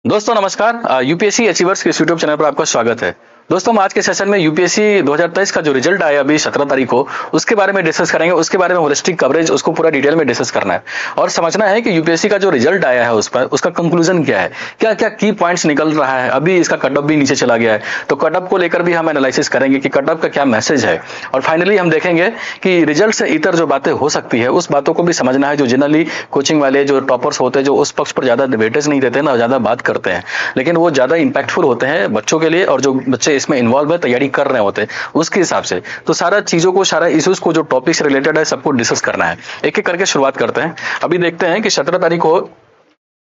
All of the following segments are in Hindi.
दोस्तों नमस्कार। यूपीएससी अचीवर्स के इस यूट्यूब चैनल पर आपका स्वागत है। दोस्तों हम आज के सेशन में यूपीएससी 2023 का जो रिजल्ट आया अभी 17 तारीख को उसके बारे में डिस्कस करेंगे। उसके बारे में होलिस्टिक कवरेज उसको पूरा डिटेल में डिस्कस करना है और समझना है कि यूपीएससी का जो रिजल्ट आया है उस पर उसका कंक्लूजन क्या है, क्या क्या की पॉइंट्स निकल रहा है। अभी इसका कट ऑफ भी नीचे चला गया है तो कट ऑफ को लेकर भी हम एनालिसिस करेंगे कि कट ऑफ का क्या मैसेज है और फाइनली हम देखेंगे कि रिजल्ट से इतर जो बातें हो सकती है उस बातों को भी समझना है। जो जनरली कोचिंग वाले जो टॉपर्स होते हैं जो उस पक्ष पर ज्यादा वेटेज नहीं देते ना, ज्यादा बात करते हैं, लेकिन वो ज्यादा इंपैक्टफुल होते हैं बच्चों के लिए और जो बच्चे इसमें इन्वॉल्व है तैयारी कर रहे होते हैं उसके हिसाब से। तो सारा चीजों को, सारा इश्यूज को जो टॉपिक से रिलेटेड है सबको डिस्कस करना है। एक एक करके शुरुआत करते हैं। अभी देखते हैं कि 17 तारीख को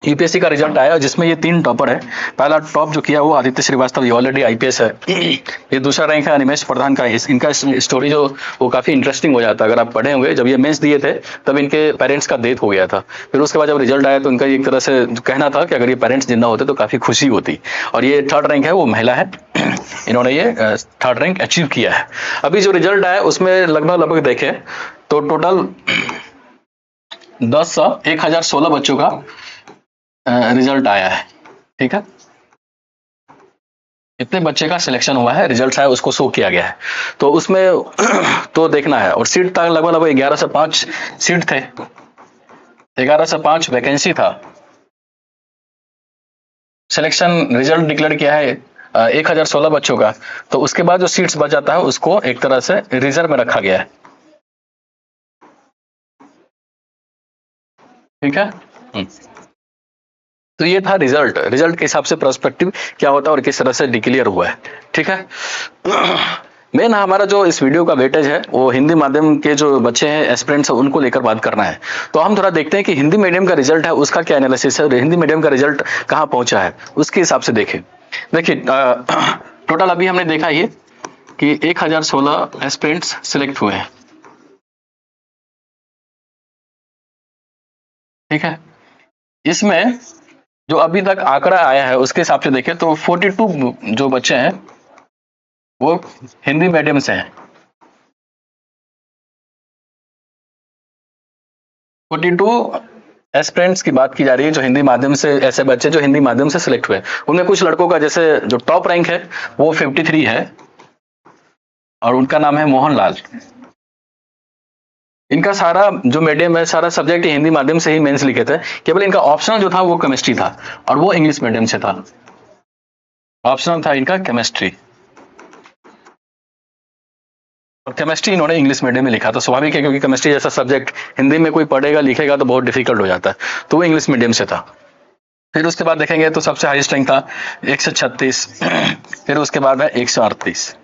यूपीएससी का रिजल्ट आया जिसमें ये 3 टॉपर है। पहला टॉप जो किया वो आदित्य श्रीवास्तव, ये ऑलरेडी आईपीएस है। ये दूसरा रैंक है अनिमेश प्रधान का। इनका स्टोरी जो वो काफी इंटरेस्टिंग हो जाता है। अगर आप पढ़े होंगे, जब ये मेंस दिए थे तब इनके पेरेंट्स का डेथ हो गया था। फिर उसके बाद जब रिजल्ट आया तो इनका एक तरह से कहना था कि अगर ये पेरेंट्स जिंदा होते तो काफी खुशी होती। और ये 3rd रैंक है, वो महिला है। इन्होंने ये 3rd रैंक अचीव किया है। अभी जो रिजल्ट आया उसमें लगभग देखें तो टोटल 1016 बच्चों का रिजल्ट आया है। ठीक है, इतने बच्चे का सिलेक्शन हुआ है, रिजल्ट आया उसको शो किया गया है। तो उसमें तो देखना है। और सीट तक लगभग 11 से 5 सीट थे, 11 से 5 वैकेंसी था। सिलेक्शन रिजल्ट डिक्लेयर किया है 1016 बच्चों का। तो उसके बाद जो सीट्स बच जाता है उसको एक तरह से रिजर्व में रखा गया है। ठीक है। तो ये था रिजल्ट के हिसाब से पर्सपेक्टिव क्या होता है और किस तरह से डिक्लेयर हुआ है। ठीक है। मेन हमारा जो इस वीडियो का वेटेज है वो हिंदी माध्यम के जो बच्चे हैं, एस्पिरेंट्स हैं, उनको लेकर बात करना है। तो हम थोड़ा देखते हैं कि हिंदी मीडियम का रिजल्ट है उसका क्या एनालिसिस है और हिंदी मीडियम का रिजल्ट कहाँ पहुंचा है उसके हिसाब से देखें। देखिए टोटल अभी हमने देखा ये कि 1016 एस्पिरेंट्स सिलेक्ट हुए हैं। ठीक है। इसमें जो अभी तक आंकड़ा आया है उसके हिसाब से देखें तो 42 जो बच्चे हैं वो हिंदी मीडियम से हैं। 42 एस्पिरेंट्स की बात की जा रही है जो हिंदी माध्यम से, ऐसे बच्चे जो हिंदी माध्यम से सिलेक्ट हुए। उनमें कुछ लड़कों का, जैसे जो टॉप रैंक है वो 53 है और उनका नाम है मोहन लाल। इनका सारा जो मीडियम है, सारा सब्जेक्ट हिंदी माध्यम से ही मेंस लिखे थे। केवल इनका ऑप्शनल जो था वो केमिस्ट्री था और वो इंग्लिश मीडियम से था। ऑप्शनल था इनका केमिस्ट्री और केमिस्ट्री इन्होंने इंग्लिश मीडियम में लिखा। तो स्वाभाविक है क्योंकि केमिस्ट्री जैसा सब्जेक्ट हिंदी में कोई पढ़ेगा लिखेगा तो बहुत डिफिकल्ट हो जाता है, तो वो इंग्लिश मीडियम से था। फिर उसके बाद देखेंगे तो सबसे हाईएस्ट रैंक था 136। फिर उसके बाद है 138।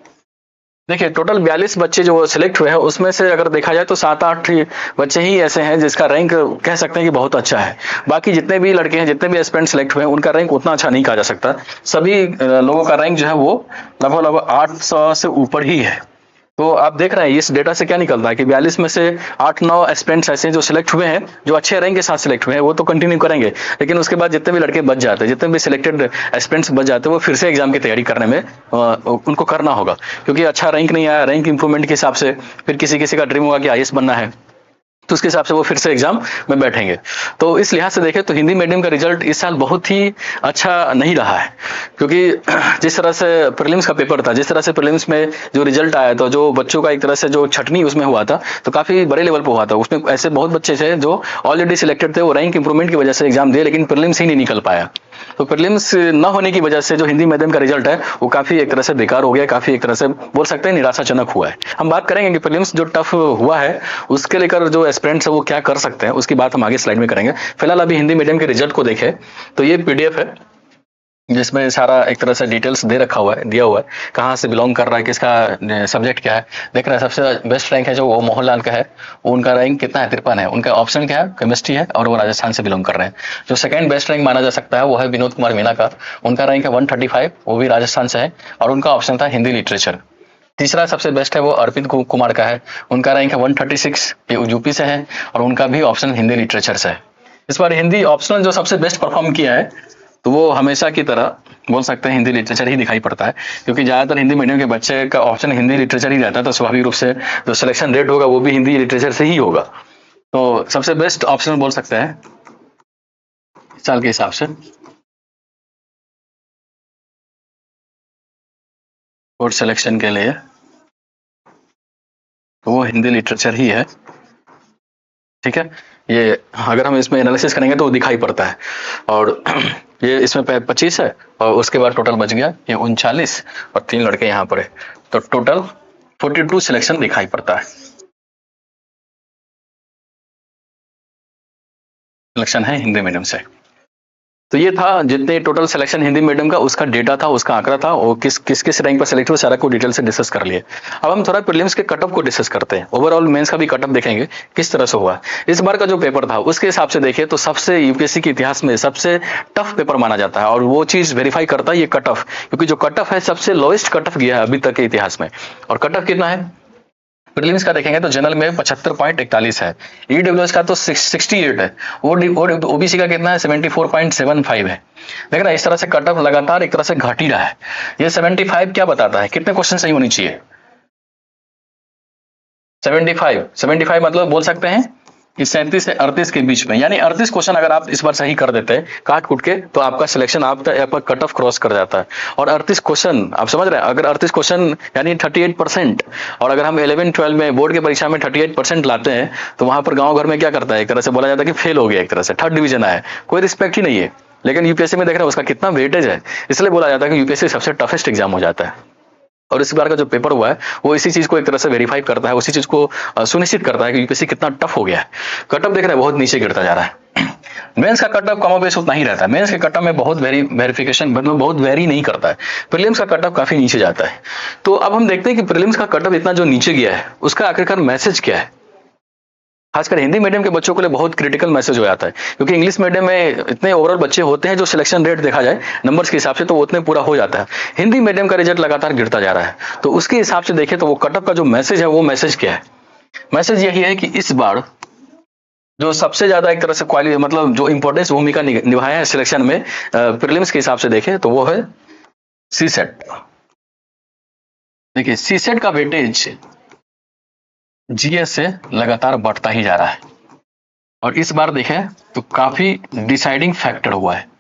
देखिए टोटल 42 बच्चे जो सिलेक्ट हुए हैं उसमें से अगर देखा जाए तो 7-8 बच्चे ही ऐसे हैं जिसका रैंक कह सकते हैं कि बहुत अच्छा है। बाकी जितने भी लड़के हैं, जितने भी एस्पिरेंट सिलेक्ट हुए हैं, उनका रैंक उतना अच्छा नहीं कहा जा सकता। सभी लोगों का रैंक जो है वो लगभग 800 से ऊपर ही है। तो आप देख रहे हैं इस डेटा से क्या निकलता है कि 42 में से 8-9 एस्पिरेंट्स ऐसे हैं जो सिलेक्ट हुए हैं, जो अच्छे रैंक के साथ सिलेक्ट हुए हैं, वो तो कंटिन्यू करेंगे। लेकिन उसके बाद जितने भी लड़के बच जाते हैं, जितने भी सिलेक्टेड एस्पिरेंट्स बच जाते हैं, वो फिर से एग्जाम की तैयारी करने में उनको करना होगा। क्योंकि अच्छा रैंक नहीं आया, रैंक इंप्रूवमेंट के हिसाब से फिर किसी किसी का ड्रीम होगा कि आईएएस बनना है, तो उसके हिसाब से वो फिर से एग्जाम में बैठेंगे। तो इस लिहाज से देखें तो हिंदी मीडियम का रिजल्ट इस साल बहुत ही अच्छा नहीं रहा है। क्योंकि जिस तरह से प्रीलिम्स का पेपर था, जिस तरह से प्रीलिम्स में जो रिजल्ट आया था, जो बच्चों का एक तरह से जो छटनी उसमें हुआ था, तो काफी बड़े लेवल पर हुआ था। उसमें ऐसे बहुत बच्चे थे जो ऑलरेडी सिलेक्टेड थे, वो रैंक इंप्रूवमेंट की वजह से एग्जाम दिए लेकिन प्रीलिम्स ही नहीं निकल पाया। तो प्रीलिम्स न होने की वजह से जो हिंदी मीडियम का रिजल्ट है वो काफी एक तरह से बेकार हो गया, काफी एक तरह से बोल सकते हैं निराशाजनक हुआ है। हम बात करेंगे कि प्रीलिम्स जो टफ हुआ है उसके लेकर जो एस्पिरेंट्स है वो क्या कर सकते हैं, उसकी बात हम आगे स्लाइड में करेंगे। फिलहाल अभी हिंदी मीडियम के रिजल्ट को देखें तो ये पीडीएफ है जिसमें सारा एक तरह से डिटेल्स दे रखा हुआ है, दिया हुआ है, कहाँ से बिलोंग कर रहा है, किसका सब्जेक्ट क्या है। देख रहे हैं सबसे बेस्ट रैंक है जो वो मोहनलाल का है, उनका रैंक कितना है, 53 है। उनका ऑप्शन क्या है, केमिस्ट्री है और वो राजस्थान से बिलोंग कर रहे हैं। जो सेकंड बेस्ट रैंक माना जा सकता है वो है विनोद कुमार मीना का, उनका रैंक है 135, वो भी राजस्थान से है और उनका ऑप्शन था हिंदी लिटरेचर। तीसरा सबसे बेस्ट है वो अर्पित कुमार का है, उनका रैंक है 136, यूपी से है और उनका भी ऑप्शन हिंदी लिटरेचर से है। इस बार हिंदी ऑप्शनल जो सबसे बेस्ट परफॉर्म किया है तो वो हमेशा की तरह बोल सकते हैं हिंदी लिटरेचर ही दिखाई पड़ता है। क्योंकि ज्यादातर हिंदी मीडियम के बच्चे का ऑप्शन हिंदी लिटरेचर ही रहता है, तो स्वाभाविक रूप से जो सिलेक्शन रेट होगा वो भी हिंदी लिटरेचर से ही होगा। तो सबसे बेस्ट ऑप्शन बोल सकते हैं इस साल के हिसाब से। बोर्ड सिलेक्शन के लिए, तो वो हिंदी लिटरेचर ही है। ठीक है, ये अगर हम इसमें एनालिसिस करेंगे तो वो दिखाई पड़ता है। और ये इसमें 25 है और उसके बाद टोटल बच गया ये 39 और 3 लड़के यहाँ पर है, तो टोटल 42 सिलेक्शन दिखाई पड़ता है। सिलेक्शन है हिंदी मीडियम से। तो ये था जितने टोटल सिलेक्शन हिंदी मीडियम का, उसका डेटा था, उसका आंकड़ा था, वो किस रैंक पर सिलेक्ट हुआ, सारा को डिटेल से डिस्कस कर लिए। अब हम थोड़ा प्रीलिम्स के कट ऑफ को डिस्कस करते हैं। ओवरऑल मेंस का भी कट ऑफ देखेंगे किस तरह से हुआ। इस बार का जो पेपर था उसके हिसाब से देखें तो सबसे यूपीएससी के इतिहास में सबसे टफ पेपर माना जाता है, और वो चीज वेरीफाई करता है ये कट ऑफ, क्योंकि जो कट ऑफ है सबसे लोएस्ट कट ऑफ गया है अभी तक के इतिहास में। और कट ऑफ कितना है प्रीलिम्स का देखेंगे तो जनरल में 75.41 है, ईडब्ल्यूएस का तो 68 है, ओबीसी का कितना है 74.75 है। देख रहा है इस तरह से कट ऑफ लगातार एक तरह से घट ही रहा है। ये 75 क्या बताता है, कितने क्वेश्चन सही होनी चाहिए? 75 मतलब बोल सकते हैं कि 37 से 38 के बीच में, यानी 38 क्वेश्चन अगर आप इस बार सही कर देते हैं काट कुट के, तो आपका सिलेक्शन आपका कट ऑफ क्रॉस कर जाता है। और 38 क्वेश्चन आप समझ रहे हैं, अगर 38 क्वेश्चन यानी 38%, और अगर हम 11-12 में बोर्ड की परीक्षा में 38% लाते हैं तो वहां पर गांव घर में क्या करता है, एक तरह से बोला जाता है कि फेल हो गया, एक तरह से थर्ड डिवीजन आया, कोई रिस्पेक्ट ही नहीं है। लेकिन यूपीएससी में देख रहे हैं उसका कितना वेटेज है, इसलिए बोला जाता है कि यूपीएससी सबसे टफेस्ट एग्जाम हो जाता है। और इस बार का जो पेपर हुआ है वो इसी चीज को एक तरह से वेरीफाई करता है, उसी चीज को सुनिश्चित करता है कि यूपीएससी कितना टफ हो गया है। कट ऑफ देख रहे हैं बहुत नीचे गिरता जा रहा है। मेंस का कट ऑफ कम बेस उतना ही रहता है, मेंस के कट ऑफ में बहुत वेरिफिकेशन मतलब बहुत वेरी नहीं करता है। प्रीलिम्स का कट ऑफ काफी नीचे जाता है। तो अब हम देखते हैं कि प्रीलिम्स का कट ऑफ इतना जो नीचे गया है उसका आखिरकार मैसेज क्या है। खासकर हिंदी मीडियम के बच्चों के लिए बहुत क्रिटिकल मैसेज हो जाता है, क्योंकि इंग्लिश मीडियम में इतने ओवरऑल बच्चे होते हैं जो सिलेक्शन रेट देखा जाए नंबर्स के हिसाब से तो उतने पूरा हो जाता है। हिंदी मीडियम का रिजल्ट लगातार गिरता जा रहा है, तो उसके हिसाब से देखें तो वो कट ऑफ का जो मैसेज है वो मैसेज क्या है? मैसेज यही है कि इस बार जो सबसे ज्यादा एक तरह से क्वालिटी मतलब जो इंपॉर्टेंस भूमिका निभाया है सिलेक्शन में प्रीलिम्स के हिसाब से देखें तो वो है सीसेट। देखिए सीसेट का वेटेज जीएस से लगातार बढ़ता ही जा रहा है, और इस बार देखें तो काफी डिसाइडिंग फैक्टर हुआ है।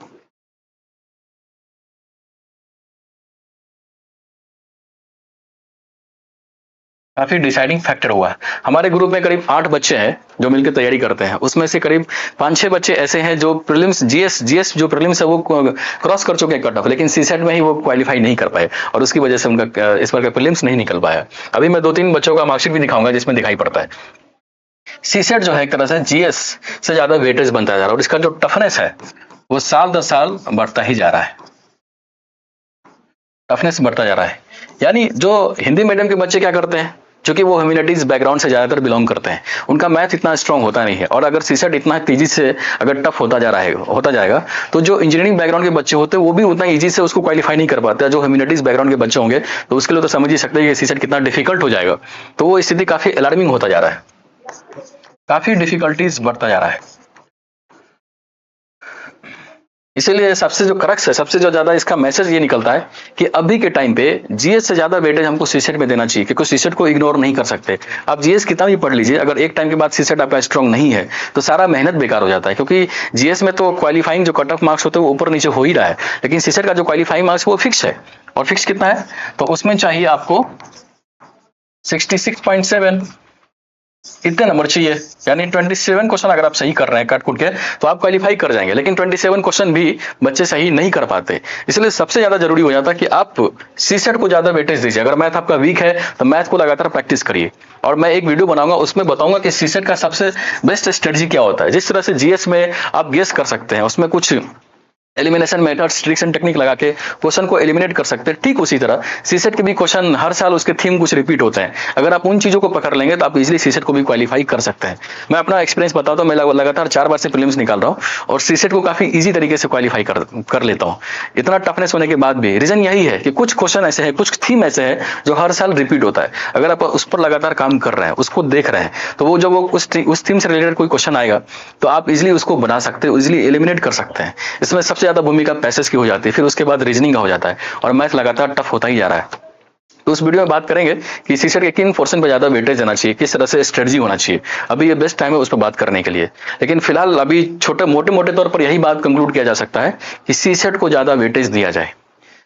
काफी डिसाइडिंग फैक्टर हुआ है। हमारे ग्रुप में करीब 8 बच्चे हैं जो मिलकर तैयारी करते हैं, उसमें से करीब 5-6 बच्चे ऐसे हैं जो प्रीलिम्स जीएस जो प्रीलिम्स है वो क्रॉस कर चुके हैं कट ऑफ, लेकिन सीसेट में ही वो क्वालिफाई नहीं कर पाए, और उसकी वजह से उनका इस बार का प्रीलिम्स नहीं निकल पाया। अभी मैं 2-3 बच्चों का मार्कशीट भी दिखाऊंगा जिसमें दिखाई पड़ता है सीसेट जो है एक तरह से जीएस से ज्यादा वेटेज बनता जा रहा है, और इसका जो टफनेस है वो साल दर साल बढ़ता ही जा रहा है। टफनेस बढ़ता जा रहा है, यानी जो हिंदी मीडियम के बच्चे क्या करते हैं, क्योंकि वो ह्यूमैनिटीज बैकग्राउंड से ज्यादातर बिलोंग करते हैं, उनका मैथ इतना स्ट्रांग होता नहीं है, और अगर सीसेट इतना तेजी से अगर टफ होता जाएगा तो जो इंजीनियरिंग बैकग्राउंड के बच्चे होते हैं वो भी उतना इजी से उसको क्वालिफाई नहीं कर पाते। जो ह्यूमैनिटीज बैकग्राउंड के बच्चे होंगे तो उसके लिए तो समझ ही सकते हैं कि सीसेट कितना डिफिकल्ट हो जाएगा। तो वो स्थिति काफी अलार्मिंग होता जा रहा है, काफी डिफिकल्टीज बढ़ता जा रहा है। इसीलिए सबसे जो करक्स है, सबसे जो ज्यादा इसका मैसेज ये निकलता है कि अभी के टाइम पे जीएस से ज्यादा वेटेज हमको सीसेट में देना चाहिए, क्योंकि सीसेट को इग्नोर नहीं कर सकते। आप जीएस कितना भी पढ़ लीजिए, अगर एक टाइम के बाद सीसेट आपका स्ट्रांग नहीं है तो सारा मेहनत बेकार हो जाता है, क्योंकि जीएस में तो क्वालिफाइंग जो कट ऑफ मार्क्स होते हैं वो ऊपर नीचे हो ही रहा है, लेकिन सीसेट का जो क्वालिफाइंग मार्क्स वो फिक्स है। और फिक्स कितना है, तो उसमें चाहिए आपको 66.7, इतने नंबर चाहिए, यानी 27 क्वेश्चन अगर आप सही कर रहे हैं काट कुट के तो आप क्वालिफाई कर जाएंगे, लेकिन 27 क्वेश्चन भी बच्चे सही नहीं कर पाते। इसलिए सबसे ज्यादा जरूरी हो जाता है कि आप सीसेट को ज्यादा वेटेज दीजिए। अगर मैथ आपका वीक है तो मैथ को लगातार प्रैक्टिस करिए, और मैं एक वीडियो बनाऊंगा उसमें बताऊंगा कि सीसेट का सबसे बेस्ट स्ट्रेटजी क्या होता है। जिस तरह से जीएस में आप गेस कर सकते हैं, उसमें कुछ elimination methods tricks and technique लगा के क्वेश्चन को एलिमिनेट कर सकते हैं, ठीक उसी तरह सीसेट के भी क्वेश्चन हर साल उसके थीम कुछ रिपीट होते हैं। अगर आप उन चीजों को पकड़ लेंगे तो आप इजीली सीसेट को भी क्वालिफाई कर सकते हैं। मैं अपना एक्सपीरियंस बताता हूं, मैं लगातार 4 बार से प्रीलिम्स निकाल रहा हूं और सीसेट को काफी इजी तरीके से क्वालिफाई कर लेता हूं, इतना टफनेस होने के बाद भी। रीजन यही है कि कुछ क्वेश्चन ऐसे हैं, कुछ थीम ऐसे है जो हर साल रिपीट होता है। अगर आप उस पर लगातार काम कर रहे हैं, उसको देख रहे हैं, तो वो जब वो उस थीम से रिलेटेड कोई क्वेश्चन आएगा तो आप इजिली उसको बना सकते हो, इजिली एलिमिनेट कर सकते हैं। इसमें सबसे ज्यादा भूमिका पैसेज की हो जाती है, फिर उसके बाद रीजनिंग का हो जाता है, और मैथ लगातार टफ होता ही जा रहा है। तो उस वीडियो में बात करेंगे कि सीसेट के किन पोर्शन पर ज्यादा वेटेज देना चाहिए, किस तरह से स्ट्रेटजी होना चाहिए। अभी ये बेस्ट टाइम है उस पर बात करने के लिए, लेकिन फिलहाल अभी छोटे मोटे तौर पर यही बात कंक्लूड किया जा सकता है कि सीसेट को ज्यादा वेटेज दिया जाए।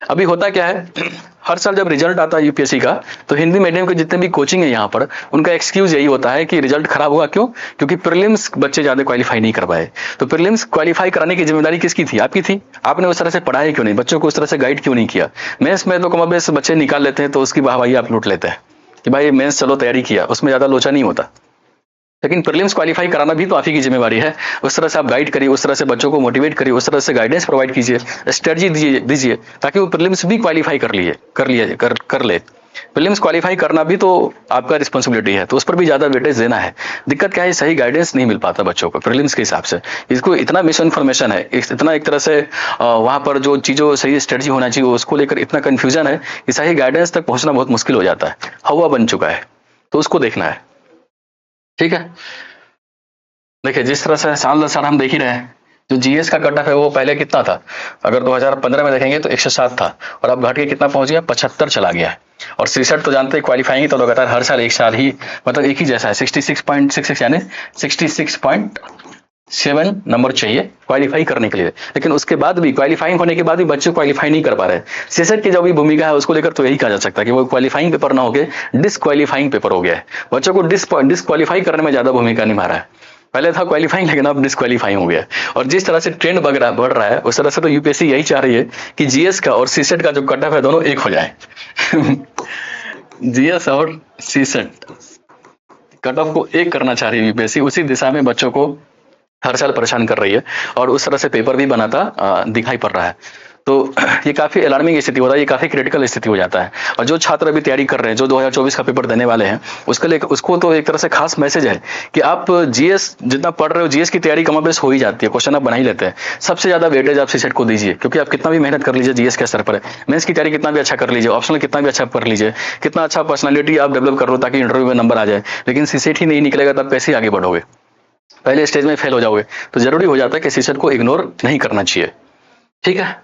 अभी होता क्या है, हर साल जब रिजल्ट आता है यूपीएससी का, तो हिंदी मीडियम के जितने भी कोचिंग है यहाँ पर, उनका एक्सक्यूज यही होता है कि रिजल्ट खराब हुआ। क्यों? क्योंकि प्रीलिम्स बच्चे ज्यादा क्वालिफाई नहीं कर पाए। तो प्रीलिम्स क्वालिफाई कराने की जिम्मेदारी किसकी थी? आपकी थी। आपने उस तरह से पढ़ाया क्यों नहीं, बच्चों को उस तरह से गाइड क्यों नहीं किया? मेंस में तो कमोबेश बच्चे निकाल लेते हैं, तो उसकी वाहवाही आप लूट लेते हैं कि भाई मेंस चलो तैयारी किया, उसमें ज्यादा लोचा नहीं होता। लेकिन प्रीलिम्स क्वालिफाई कराना भी तो आप ही की जिम्मेवारी है। उस तरह से आप गाइड करिए, उस तरह से बच्चों को मोटिवेट करिए, उस तरह से गाइडेंस प्रोवाइड कीजिए, स्ट्रेटजी दीजिए ताकि वो प्रीलिम्स भी क्वालिफाई कर ले। प्रीलिम्स क्वालिफाई करना भी तो आपका रिस्पॉन्सिबिलिटी है, तो उस पर भी ज्यादा वेटेज देना है। दिक्कत क्या है, सही गाइडेंस नहीं मिल पाता बच्चों को प्रीलिम्स के हिसाब से। इसको इतना मिस इन्फॉर्मेशन है, इतना एक तरह से वहां पर जो चीजों सही स्ट्रेटजी होना चाहिए उसको लेकर इतना कंफ्यूजन है कि सही गाइडेंस तक पहुंचना बहुत मुश्किल हो जाता है। हवा बन चुका है, तो उसको देखना है। ठीक है, देखिए जिस तरह से साल दर साल हम देख ही रहे हैं, जो जीएस का कट ऑफ है वो पहले कितना था, अगर 2015 में देखेंगे तो 107 था, और अब घट के कितना पहुंच गया, 75 चला गया है। और सीसेट तो जानते हैं क्वालिफाइंग तो लगातार हर साल एक साल ही मतलब एक ही जैसा है, 66.66 यानी 66.7 नंबर चाहिए क्वालिफाई करने के लिए। लेकिन उसके बाद भी क्वालिफाइंग होने के बाद भी बच्चे क्वालिफाई नहीं कर पा रहे। सीसेट की जो भी भूमिका है उसको लेकर तो यही कहा जा सकता है कि वो क्वालिफाइंग पेपर ना होके डिसक्वालिफाइंग पेपर हो गया है। बच्चों को डिसक्वालिफाई करने में ज्यादा भूमिका निभा रहा है। पहले था क्वालिफाइंग, लेकिन अब डिसक्वालीफाइंग हो गया। और जिस तरह से ट्रेंड बढ़ रहा है, उस तरह से तो यूपीएससी यही चाह रही है कि जीएस का और सीसेट का जो कट ऑफ है दोनों एक हो जाए। जीएस और सीसेट कट ऑफ को एक करना चाह रही है यूपीएससी, उसी दिशा में बच्चों को हर साल परेशान कर रही है, और उस तरह से पेपर भी बनाता दिखाई पड़ रहा है। तो ये काफी अलार्मिंग स्थिति हो रहा है, ये काफी क्रिटिकल स्थिति हो जाता है। और जो छात्र अभी तैयारी कर रहे हैं, जो 2024 का पेपर देने वाले हैं, उसके लिए उसको तो एक तरह से खास मैसेज है कि आप जीएस जितना पढ़ रहे हो, जीएस की तैयारी कमोबेश हो ही जाती है, क्वेश्चन आप बना ही लेते हैं। सबसे ज्यादा वेटेज आप सीसेट को दीजिए, क्योंकि आप कितना भी मेहनत कर लीजिए जीएस के स्तर पर, मेंस की तैयारी कितना भी अच्छा कर लीजिए, ऑप्शनल कितना भी अच्छा कर लीजिए, कितना अच्छा पर्सनैलिटी आप डेवलप कर लो ताकि इंटरव्यू में नंबर आ जाए, लेकिन सीसेट ही नहीं निकलेगा तब कैसे आगे बढ़ोगे? पहले स्टेज में फेल हो जाओगे। तो जरूरी हो जाता है कि सीसेट को इग्नोर नहीं करना चाहिए। ठीक है,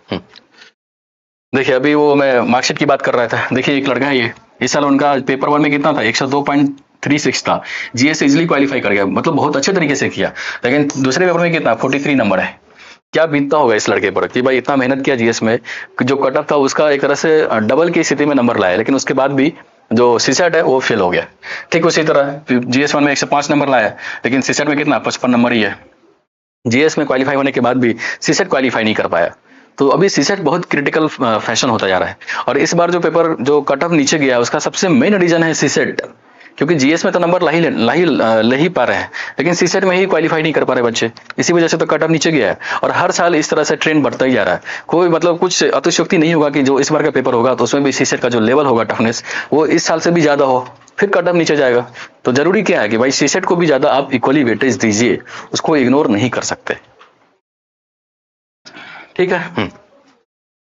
देखिए अभी वो मैं मार्कशीट की बात कर रहा था। देखिए एक लड़का है, ये इस साल उनका पेपर 1 में कितना था, 102.36 था। जीएस इजिली क्वालिफाई कर गया, मतलब बहुत अच्छे तरीके से किया। लेकिन दूसरे पेपर में कितना, 43 नंबर है। क्या बीतता होगा इस लड़के पर कि भाई इतना मेहनत किया जीएस में, जो कट ऑफ था उसका एक तरह से डबल की स्थिति में नंबर लाया, लेकिन उसके बाद भी जो सीसेट है वो फेल हो गया। ठीक उसी तरह जीएस 1 में 105 नंबर लाया, लेकिन सीसेट में कितना, 55 नंबर ही है। जीएस में क्वालिफाई होने के बाद भी सीसेट क्वालिफाई नहीं कर पाया। तो अभी सीसेट बहुत क्रिटिकल फैशन होता जा रहा है। और इस बार जो पेपर जो कट ऑफ नीचे गया उसका सबसे मेन रीजन है सीसेट, क्योंकि जीएस में तो नंबर ले ही पा रहे हैं, लेकिन सीसेट में ही क्वालिफाई नहीं कर पा रहे बच्चे, इसी वजह से तो कट ऑफ नीचे गया है। और हर साल इस तरह से ट्रेंड बढ़ता ही जा रहा है। कोई मतलब कुछ अतिशयोक्ति नहीं होगा कि जो इस बार का पेपर होगा तो उसमें भी सीसेट का जो लेवल होगा टफनेस वो इस साल से भी ज्यादा हो, फिर कट ऑफ नीचे जाएगा। तो जरूरी क्या है कि भाई सीसेट को भी ज्यादा आप इक्वली वेटेज दीजिए, उसको इग्नोर नहीं कर सकते। ठीक है,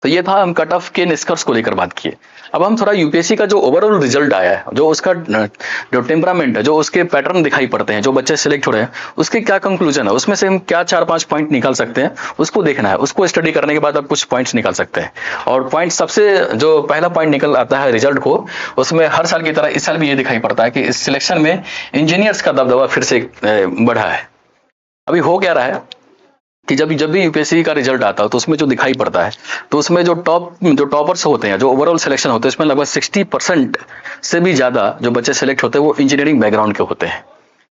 तो ये था हम कट ऑफ के निष्कर्ष को लेकर बात किए। अब हम थोड़ा यूपीएससी का जो ओवरऑल रिजल्ट आया है, जो उसका जो टेम्परामेंट है, जो उसके पैटर्न दिखाई पड़ते हैं, जो बच्चे सिलेक्ट हो रहे हैं उसके क्या कंक्लूजन है, उसमें से हम क्या 4-5 पॉइंट निकाल सकते हैं, उसको देखना है। उसको स्टडी करने के बाद आप कुछ पॉइंट्स निकाल सकते हैं। और पॉइंट सबसे जो पहला पॉइंट निकल आता है रिजल्ट को, उसमें हर साल की तरह इस साल भी ये दिखाई पड़ता है कि इस सिलेक्शन में इंजीनियर्स का दबदबा फिर से बढ़ा है। अभी हो क्या रहा है कि जब भी यूपीएससी का रिजल्ट आता है तो उसमें जो दिखाई पड़ता है, तो उसमें जो टॉपर्स होते हैं, जो ओवरऑल सिलेक्शन होते हैं, इसमें लगभग 60% से भी ज्यादा जो बच्चे सिलेक्ट होते हैं वो इंजीनियरिंग बैकग्राउंड के होते हैं।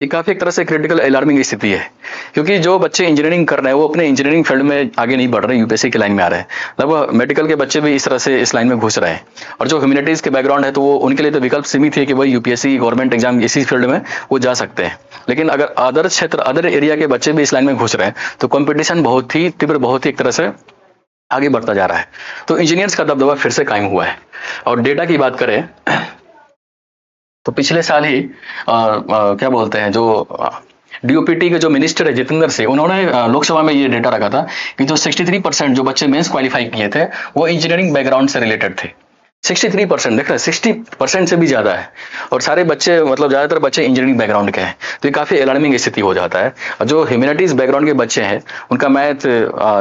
ये काफी एक तरह से क्रिटिकल अलार्मिंग स्थिति है, क्योंकि जो बच्चे इंजीनियरिंग कर रहे हैं वो अपने इंजीनियरिंग फील्ड में आगे नहीं बढ़ रहे, यूपीएससी की लाइन में आ रहे हैं। लगभग मेडिकल के बच्चे भी इस तरह से इस लाइन में घुस रहे हैं। और जो ह्यूमैनिटीज के बैकग्राउंड है तो वो उनके लिए तो विकल्प सीमित है कि वही यूपीएससी गवर्नमेंट एग्जाम इसी फील्ड में वो जा सकते हैं। लेकिन अगर अदर क्षेत्र, अदर एरिया के बच्चे भी इस लाइन में घुस रहे हैं तो कंपटीशन बहुत ही तीव्र, बहुत ही एक तरह से आगे बढ़ता जा रहा है। तो इंजीनियर्स का दबदबा फिर से कायम हुआ है। और डेटा की बात करें तो पिछले साल ही क्या बोलते हैं, जो डीओपीटी के जो मिनिस्टर है जितेंद्र सिंह, उन्होंने लोकसभा में ये डेटा रखा था कि जो 63% जो बच्चे मेंस क्वालिफाई किए थे वो इंजीनियरिंग बैकग्राउंड से रिलेटेड थे। 63%, देख रहे हैं 60% से भी ज्यादा है। और सारे बच्चे, मतलब ज्यादातर बच्चे इंजीनियरिंग बैकग्राउंड के हैं। तो ये काफी अलार्मिंग स्थिति हो जाता है। और जो ह्यूमैनिटीज बैकग्राउंड के बच्चे हैं उनका मैथ,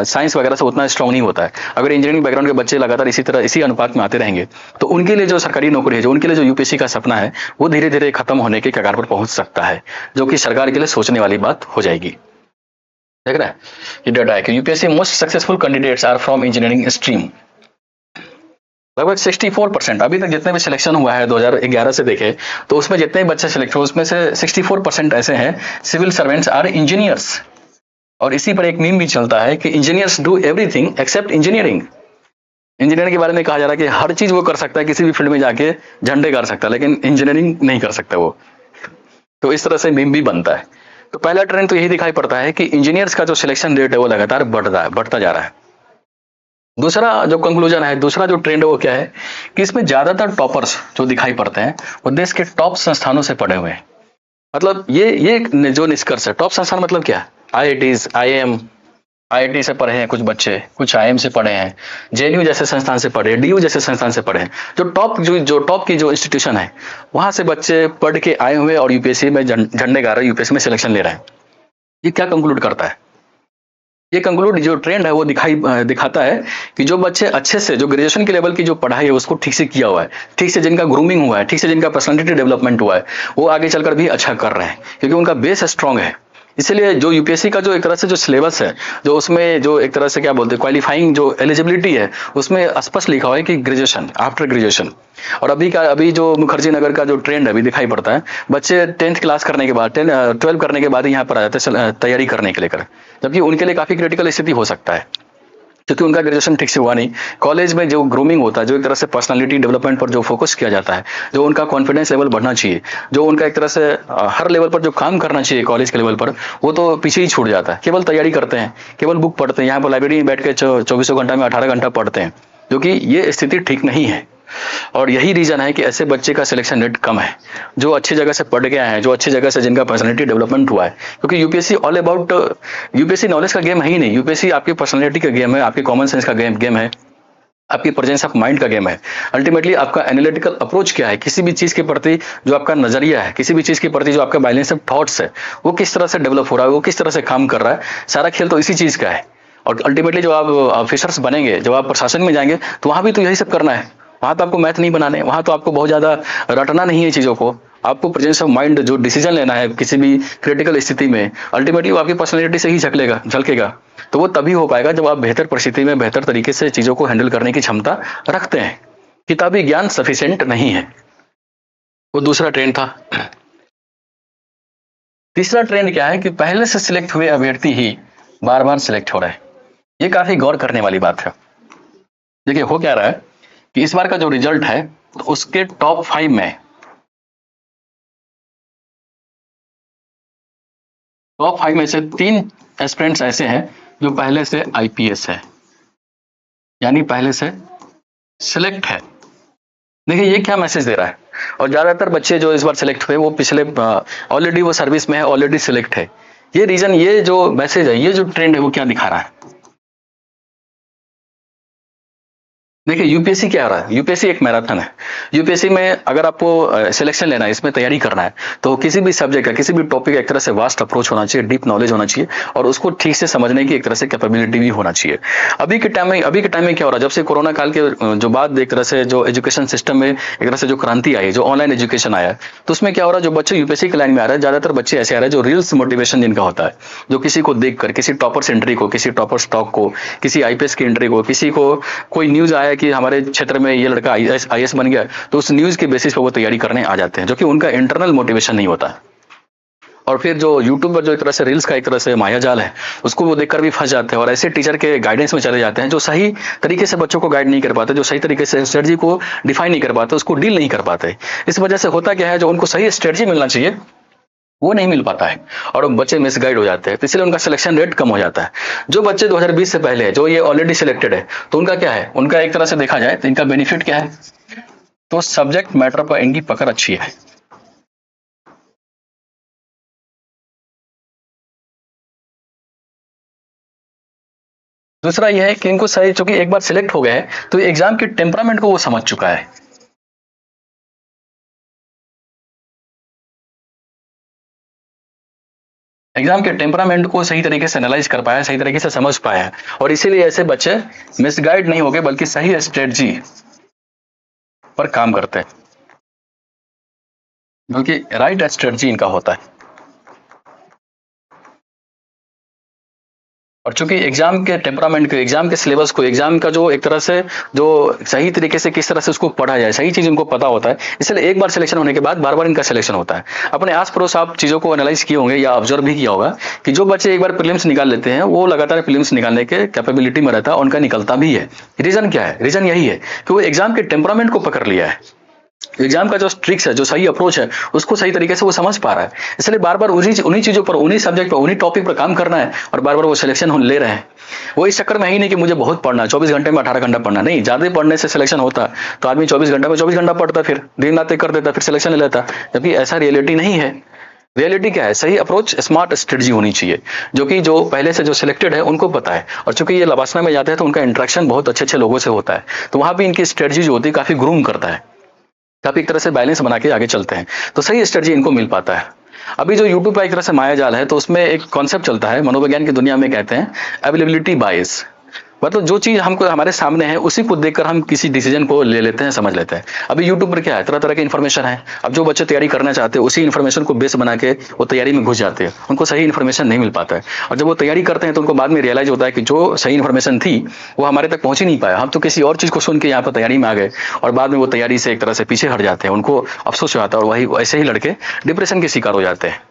साइंस वगैरह से उतना स्ट्रांग नहीं होता है। अगर इंजीनियरिंग बैकग्राउंड के बच्चे लगातार इसी तरह इसी अनुपात में आते रहेंगे तो उनके लिए जो सरकारी नौकरी है, जो उनके लिए जो यूपीएससी का सपना है, वो धीरे धीरे खत्म होने के कगार पर पहुंच सकता है, जो कि सरकार के लिए सोचने वाली बात हो जाएगी। देख रहे हैं, ये डाटा है कि UPSC most successful candidates are from engineering stream. लगभग 64%। अभी तक जितने भी सिलेक्शन हुआ है 2011 से देखे तो उसमें जितने भी बच्चे सिलेक्ट हुए उसमें से 64% ऐसे हैं सिविल सर्वेंट्स आर इंजीनियर्स। और इसी पर एक मीम भी चलता है कि engineers do everything except engineering. Engineering के बारे में कहा जा रहा है कि हर चीज वो कर सकता है, किसी भी फील्ड में जाके झंडे गाड़ सकता है, लेकिन इंजीनियरिंग नहीं कर सकता वो। तो इस तरह से मीम भी बनता है। तो पहला ट्रेंड तो यही दिखाई पड़ता है कि इंजीनियर्स का जो सिलेक्शन रेट है वो लगातार बढ़ता जा रहा है। दूसरा जो कंक्लूजन है, दूसरा जो ट्रेंड है वो क्या है कि इसमें ज्यादातर टॉपर्स जो दिखाई पड़ते हैं वो देश के टॉप संस्थानों से पढ़े हुए हैं। मतलब ये जो निष्कर्ष है, टॉप संस्थान मतलब क्या? आईआईटीज, आईएम, आईआईटी से पढ़े हैं कुछ बच्चे, कुछ आईएम से पढ़े हैं, जेएनयू जैसे संस्थान से पढ़े, डीयू जैसे संस्थान से पढ़े हैं। जो टॉप की जो इंस्टीट्यूशन है वहां से बच्चे पढ़ के आए हुए और यूपीएससी में झंडे गा रहे हैं, यूपीएससी में सिलेक्शन ले रहे हैं। ये क्या कंक्लूड करता है? ये कंक्लूड जो ट्रेंड है वो दिखाता है कि जो बच्चे अच्छे से जो ग्रेजुएशन के लेवल की जो पढ़ाई है उसको ठीक से किया हुआ है, ठीक से जिनका ग्रूमिंग हुआ है, ठीक से जिनका पर्सनालिटी डेवलपमेंट हुआ है, वो आगे चलकर भी अच्छा कर रहे हैं क्योंकि उनका बेस स्ट्रांग है। इसलिए जो यूपीएससी का जो एक तरह से जो सिलेबस है, जो उसमें जो एक तरह से क्या बोलते हैं क्वालिफाइंग जो एलिजिबिलिटी है, उसमें स्पष्ट लिखा हुआ है कि ग्रेजुएशन, आफ्टर ग्रेजुएशन। और अभी जो मुखर्जी नगर का जो ट्रेंड अभी दिखाई पड़ता है, बच्चे 10th क्लास करने के बाद 12 करने के बाद ही यहाँ पर आ जाते हैं तैयारी करने के लेकर, जबकि उनके लिए काफी क्रिटिकल स्थिति हो सकता है क्योंकि उनका ग्रेजुएशन ठीक से हुआ नहीं। कॉलेज में जो ग्रूमिंग होता है, जो एक तरह से पर्सनालिटी डेवलपमेंट पर जो फोकस किया जाता है, जो उनका कॉन्फिडेंस लेवल बढ़ना चाहिए, जो उनका एक तरह से हर लेवल पर जो काम करना चाहिए कॉलेज के लेवल पर, वो तो पीछे ही छूट जाता है। केवल तैयारी करते हैं, केवल बुक पढ़ते हैं, यहाँ पर लाइब्रेरी में बैठ के 24 घंटा में 18 घंटा पढ़ते हैं, जो कि ये स्थिति ठीक नहीं है। और यही रीजन है कि ऐसे बच्चे का सिलेक्शन रेट कम है जो अच्छी जगह से पढ़ के आए हैं, जो अच्छी जगह से जिनका पर्सनालिटी डेवलपमेंट हुआ है। क्योंकि UPSC all about, UPSC knowledge का गेम है ही नहीं, यूपीएससी आपकी पर्सनालिटी का गेम है, आपकी कॉमन सेंस का गेम है, आपकी प्रेजेंस ऑफ माइंड का गेम है। अल्टीमेटली आपका एनालिटिकल अप्रोच क्या है, किसी भी चीज के प्रति जो आपका नजरिया है, किसी भी चीज के प्रति जो आपका बैलेंस ऑफ थॉट्स है, वो किस तरह से डेवलप हो रहा है, वो किस तरह से काम कर रहा है। सारा खेल तो इसी चीज का है। और अल्टीमेटली जो आप ऑफिसर्स बनेंगे, जब आप प्रशासन में जाएंगे तो वहां भी तो यही सब करना है। वहां तो आपको मैथ नहीं बनाने, वहां तो आपको बहुत ज्यादा रटना नहीं है चीजों को। आपको प्रेजेंस ऑफ माइंड जो डिसीजन लेना है किसी भी क्रिटिकल स्थिति में, अल्टीमेटली वो आपकी पर्सनैलिटी से ही झलकेगा। तो वो तभी हो पाएगा जब आप बेहतर परिस्थिति में बेहतर तरीके से चीजों को हैंडल करने की क्षमता रखते हैं। किताबी ज्ञान सफिशिएंट नहीं है। वो दूसरा ट्रेंड था। तीसरा ट्रेंड क्या है कि पहले से सिलेक्ट हुए अभ्यर्थी ही बार बार सिलेक्ट हो रहे हैं। ये काफी गौर करने वाली बात है। देखिए हो क्या रहा है कि इस बार का जो रिजल्ट है तो उसके टॉप फाइव में से 3 एस्पिरेंट्स ऐसे हैं जो पहले से आईपीएस है, यानी पहले से सिलेक्ट है। देखिए ये क्या मैसेज दे रहा है। और ज्यादातर बच्चे जो इस बार सिलेक्ट हुए वो पिछले ऑलरेडी वो सर्विस में है, ऑलरेडी सिलेक्ट है। ये रीजन, ये जो मैसेज है, ये जो ट्रेंड है वो क्या दिखा रहा है? देखिए यूपीएससी क्या हो रहा है, यूपीएससी एक मैराथन है। यूपीएससी में अगर आपको सिलेक्शन लेना है, इसमें तैयारी करना है, तो किसी भी सब्जेक्ट का, किसी भी टॉपिक का एक तरह से वास्ट अप्रोच होना चाहिए, डीप नॉलेज होना चाहिए, और उसको ठीक से समझने की एक तरह से कैपेबिलिटी भी होना चाहिए। अभी के टाइम में क्या हो रहा है, जब से कोरोना काल के जो बाद एक तरह से जो एजुकेशन सिस्टम में एक तरह से जो क्रांति आई, जो ऑनलाइन एजुकेशन आया, तो उसमें क्या हो रहा है, जो बच्चे यूपीएससी की लाइन में आ रहे हैं, ज्यादातर बच्चे ऐसे आ रहे हैं जो रील्स मोटिवेशन जिनका होता है, जो किसी को देखकर, किसी टॉपर्स एंट्री को, किसी टॉपर स्टॉक को, किसी आईपीएस की एंट्री को, किसी को कोई न्यूज आया कि हमारे क्षेत्र में ये लड़का आईएएस बन गया, तो उस न्यूज के बेसिस पर वो तैयारी करने आ जाते हैं, जो कि उनका इंटरनल मोटिवेशन नहीं होता। और फिर जो यूट्यूब पर जो एक तरह से रील्स का एक तरह से मायाजाल है, उसको वो देखकर भी फंस जाते हैं और ऐसे टीचर के गाइडेंस में चले जाते हैं जो सही तरीके से बच्चों को गाइड नहीं कर पाते, जो सही तरीके से स्ट्रेटजी को डिफाइन नहीं कर पाते, उसको डील नहीं कर पाते। इस वजह से होता क्या है, जो उनको सही स्ट्रेटजी मिलना चाहिए वो नहीं मिल पाता है और बच्चे मिसगाइड हो जाते हैं, तो इसलिए उनका सिलेक्शन रेट कम हो जाता है। जो बच्चे 2020 से पहले है, जो ये ऑलरेडी सिलेक्टेड है, तो उनका क्या है, उनका एक तरह से देखा जाए तो इनका बेनिफिट क्या है, तो सब्जेक्ट मैटर पर इनकी पकड़ अच्छी है। दूसरा यह है कि इनको सही, चूंकि एक बार सिलेक्ट हो गए हैं तो एग्जाम के टेम्परामेंट को वो समझ चुका है। एग्जाम के टेम्परामेंट को सही तरीके से एनालाइज कर पाया, सही तरीके से समझ पाया, और इसीलिए ऐसे बच्चे मिसगाइड नहीं हो गए बल्कि सही स्ट्रेटजी पर काम करते हैं, क्योंकि राइट स्ट्रेटजी इनका होता है। और चूंकि एग्जाम के टेम्परामेंट को, एग्जाम के सिलेबस को, एग्जाम का जो एक तरह से जो सही तरीके से किस तरह से उसको पढ़ा जाए, सही चीज उनको पता होता है, इसलिए एक बार सिलेक्शन होने के बाद बार बार इनका सिलेक्शन होता है। अपने आस पड़ोस आप चीजों को एनालाइज किए होंगे या ऑब्जर्व भी किया होगा कि जो बच्चे एक बार प्रीलिम्स निकाल लेते हैं वो लगातार प्रीलिम्स निकालने के कैपेबिलिटी में रहता है, उनका निकलता भी है। रीजन क्या है? रीजन यही है कि वो एग्जाम के टेम्परामेंट को पकड़ लिया है, एग्जाम का जो ट्रिक्स है, जो सही अप्रोच है, उसको सही तरीके से वो समझ पा रहा है। इसलिए बार बार उन्हीं चीजों पर, उन्हीं सब्जेक्ट पर, उन्हीं टॉपिक पर काम करना है और बार बार वो सिलेक्शन ले रहे हैं। वो इस चक्कर में ही नहीं कि मुझे बहुत पढ़ना है, 24 घंटे में 18 घंटा पढ़ना, नहीं। ज्यादा पढ़ने से सिलेक्शन होता तो आदमी 24 घंटे में 24 घंटा पढ़ता, फिर दिन रात कर देता, फिर सिलेक्शन ले लेता। जबकि ऐसा रियलिटी नहीं है। रियलिटी क्या है? सही अप्रोच, स्मार्ट स्ट्रेटजी होनी चाहिए, जो कि जो पहले से जो सिलेक्टेड है उनको पता है। और चूंकि ये लवासना में जाते हैं तो उनका इंटरेक्शन बहुत अच्छे अच्छे लोगों से होता है, तो वहां भी इनकी स्ट्रेटजी जो होती है काफी ग्रूम करता है, काफी एक तरह से बैलेंस बना के आगे चलते हैं, तो सही स्ट्रेटजी इनको मिल पाता है। अभी जो यूट्यूब का एक तरह से माया जाल है, तो उसमें एक कॉन्सेप्ट चलता है, मनोविज्ञान की दुनिया में कहते हैं अवेलेबिलिटी बायस। मतलब जो चीज हमको हमारे सामने है उसी को देखकर हम किसी डिसीजन को ले लेते हैं, समझ लेते हैं। अभी यूट्यूब पर क्या है, तरह तरह की इन्फॉर्मेशन है। अब जो बच्चे तैयारी करना चाहते हैं उसी इन्फॉर्मेशन को बेस बना के वो तैयारी में घुस जाते हैं, उनको सही इन्फॉर्मेशन नहीं मिल पाता है। और जब वो तैयारी करते हैं तो उनको बाद में रियलाइज होता है कि जो सही इन्फॉर्मेशन थी वो हमारे तक पहुंच ही नहीं पाया, हम तो किसी और चीज को सुन के यहाँ पर तैयारी में आ गए, और बाद में वो तैयारी से एक तरह से पीछे हट जाते हैं, उनको अफसोस हो जाता है, और वही ऐसे ही लड़के डिप्रेशन के शिकार हो जाते हैं।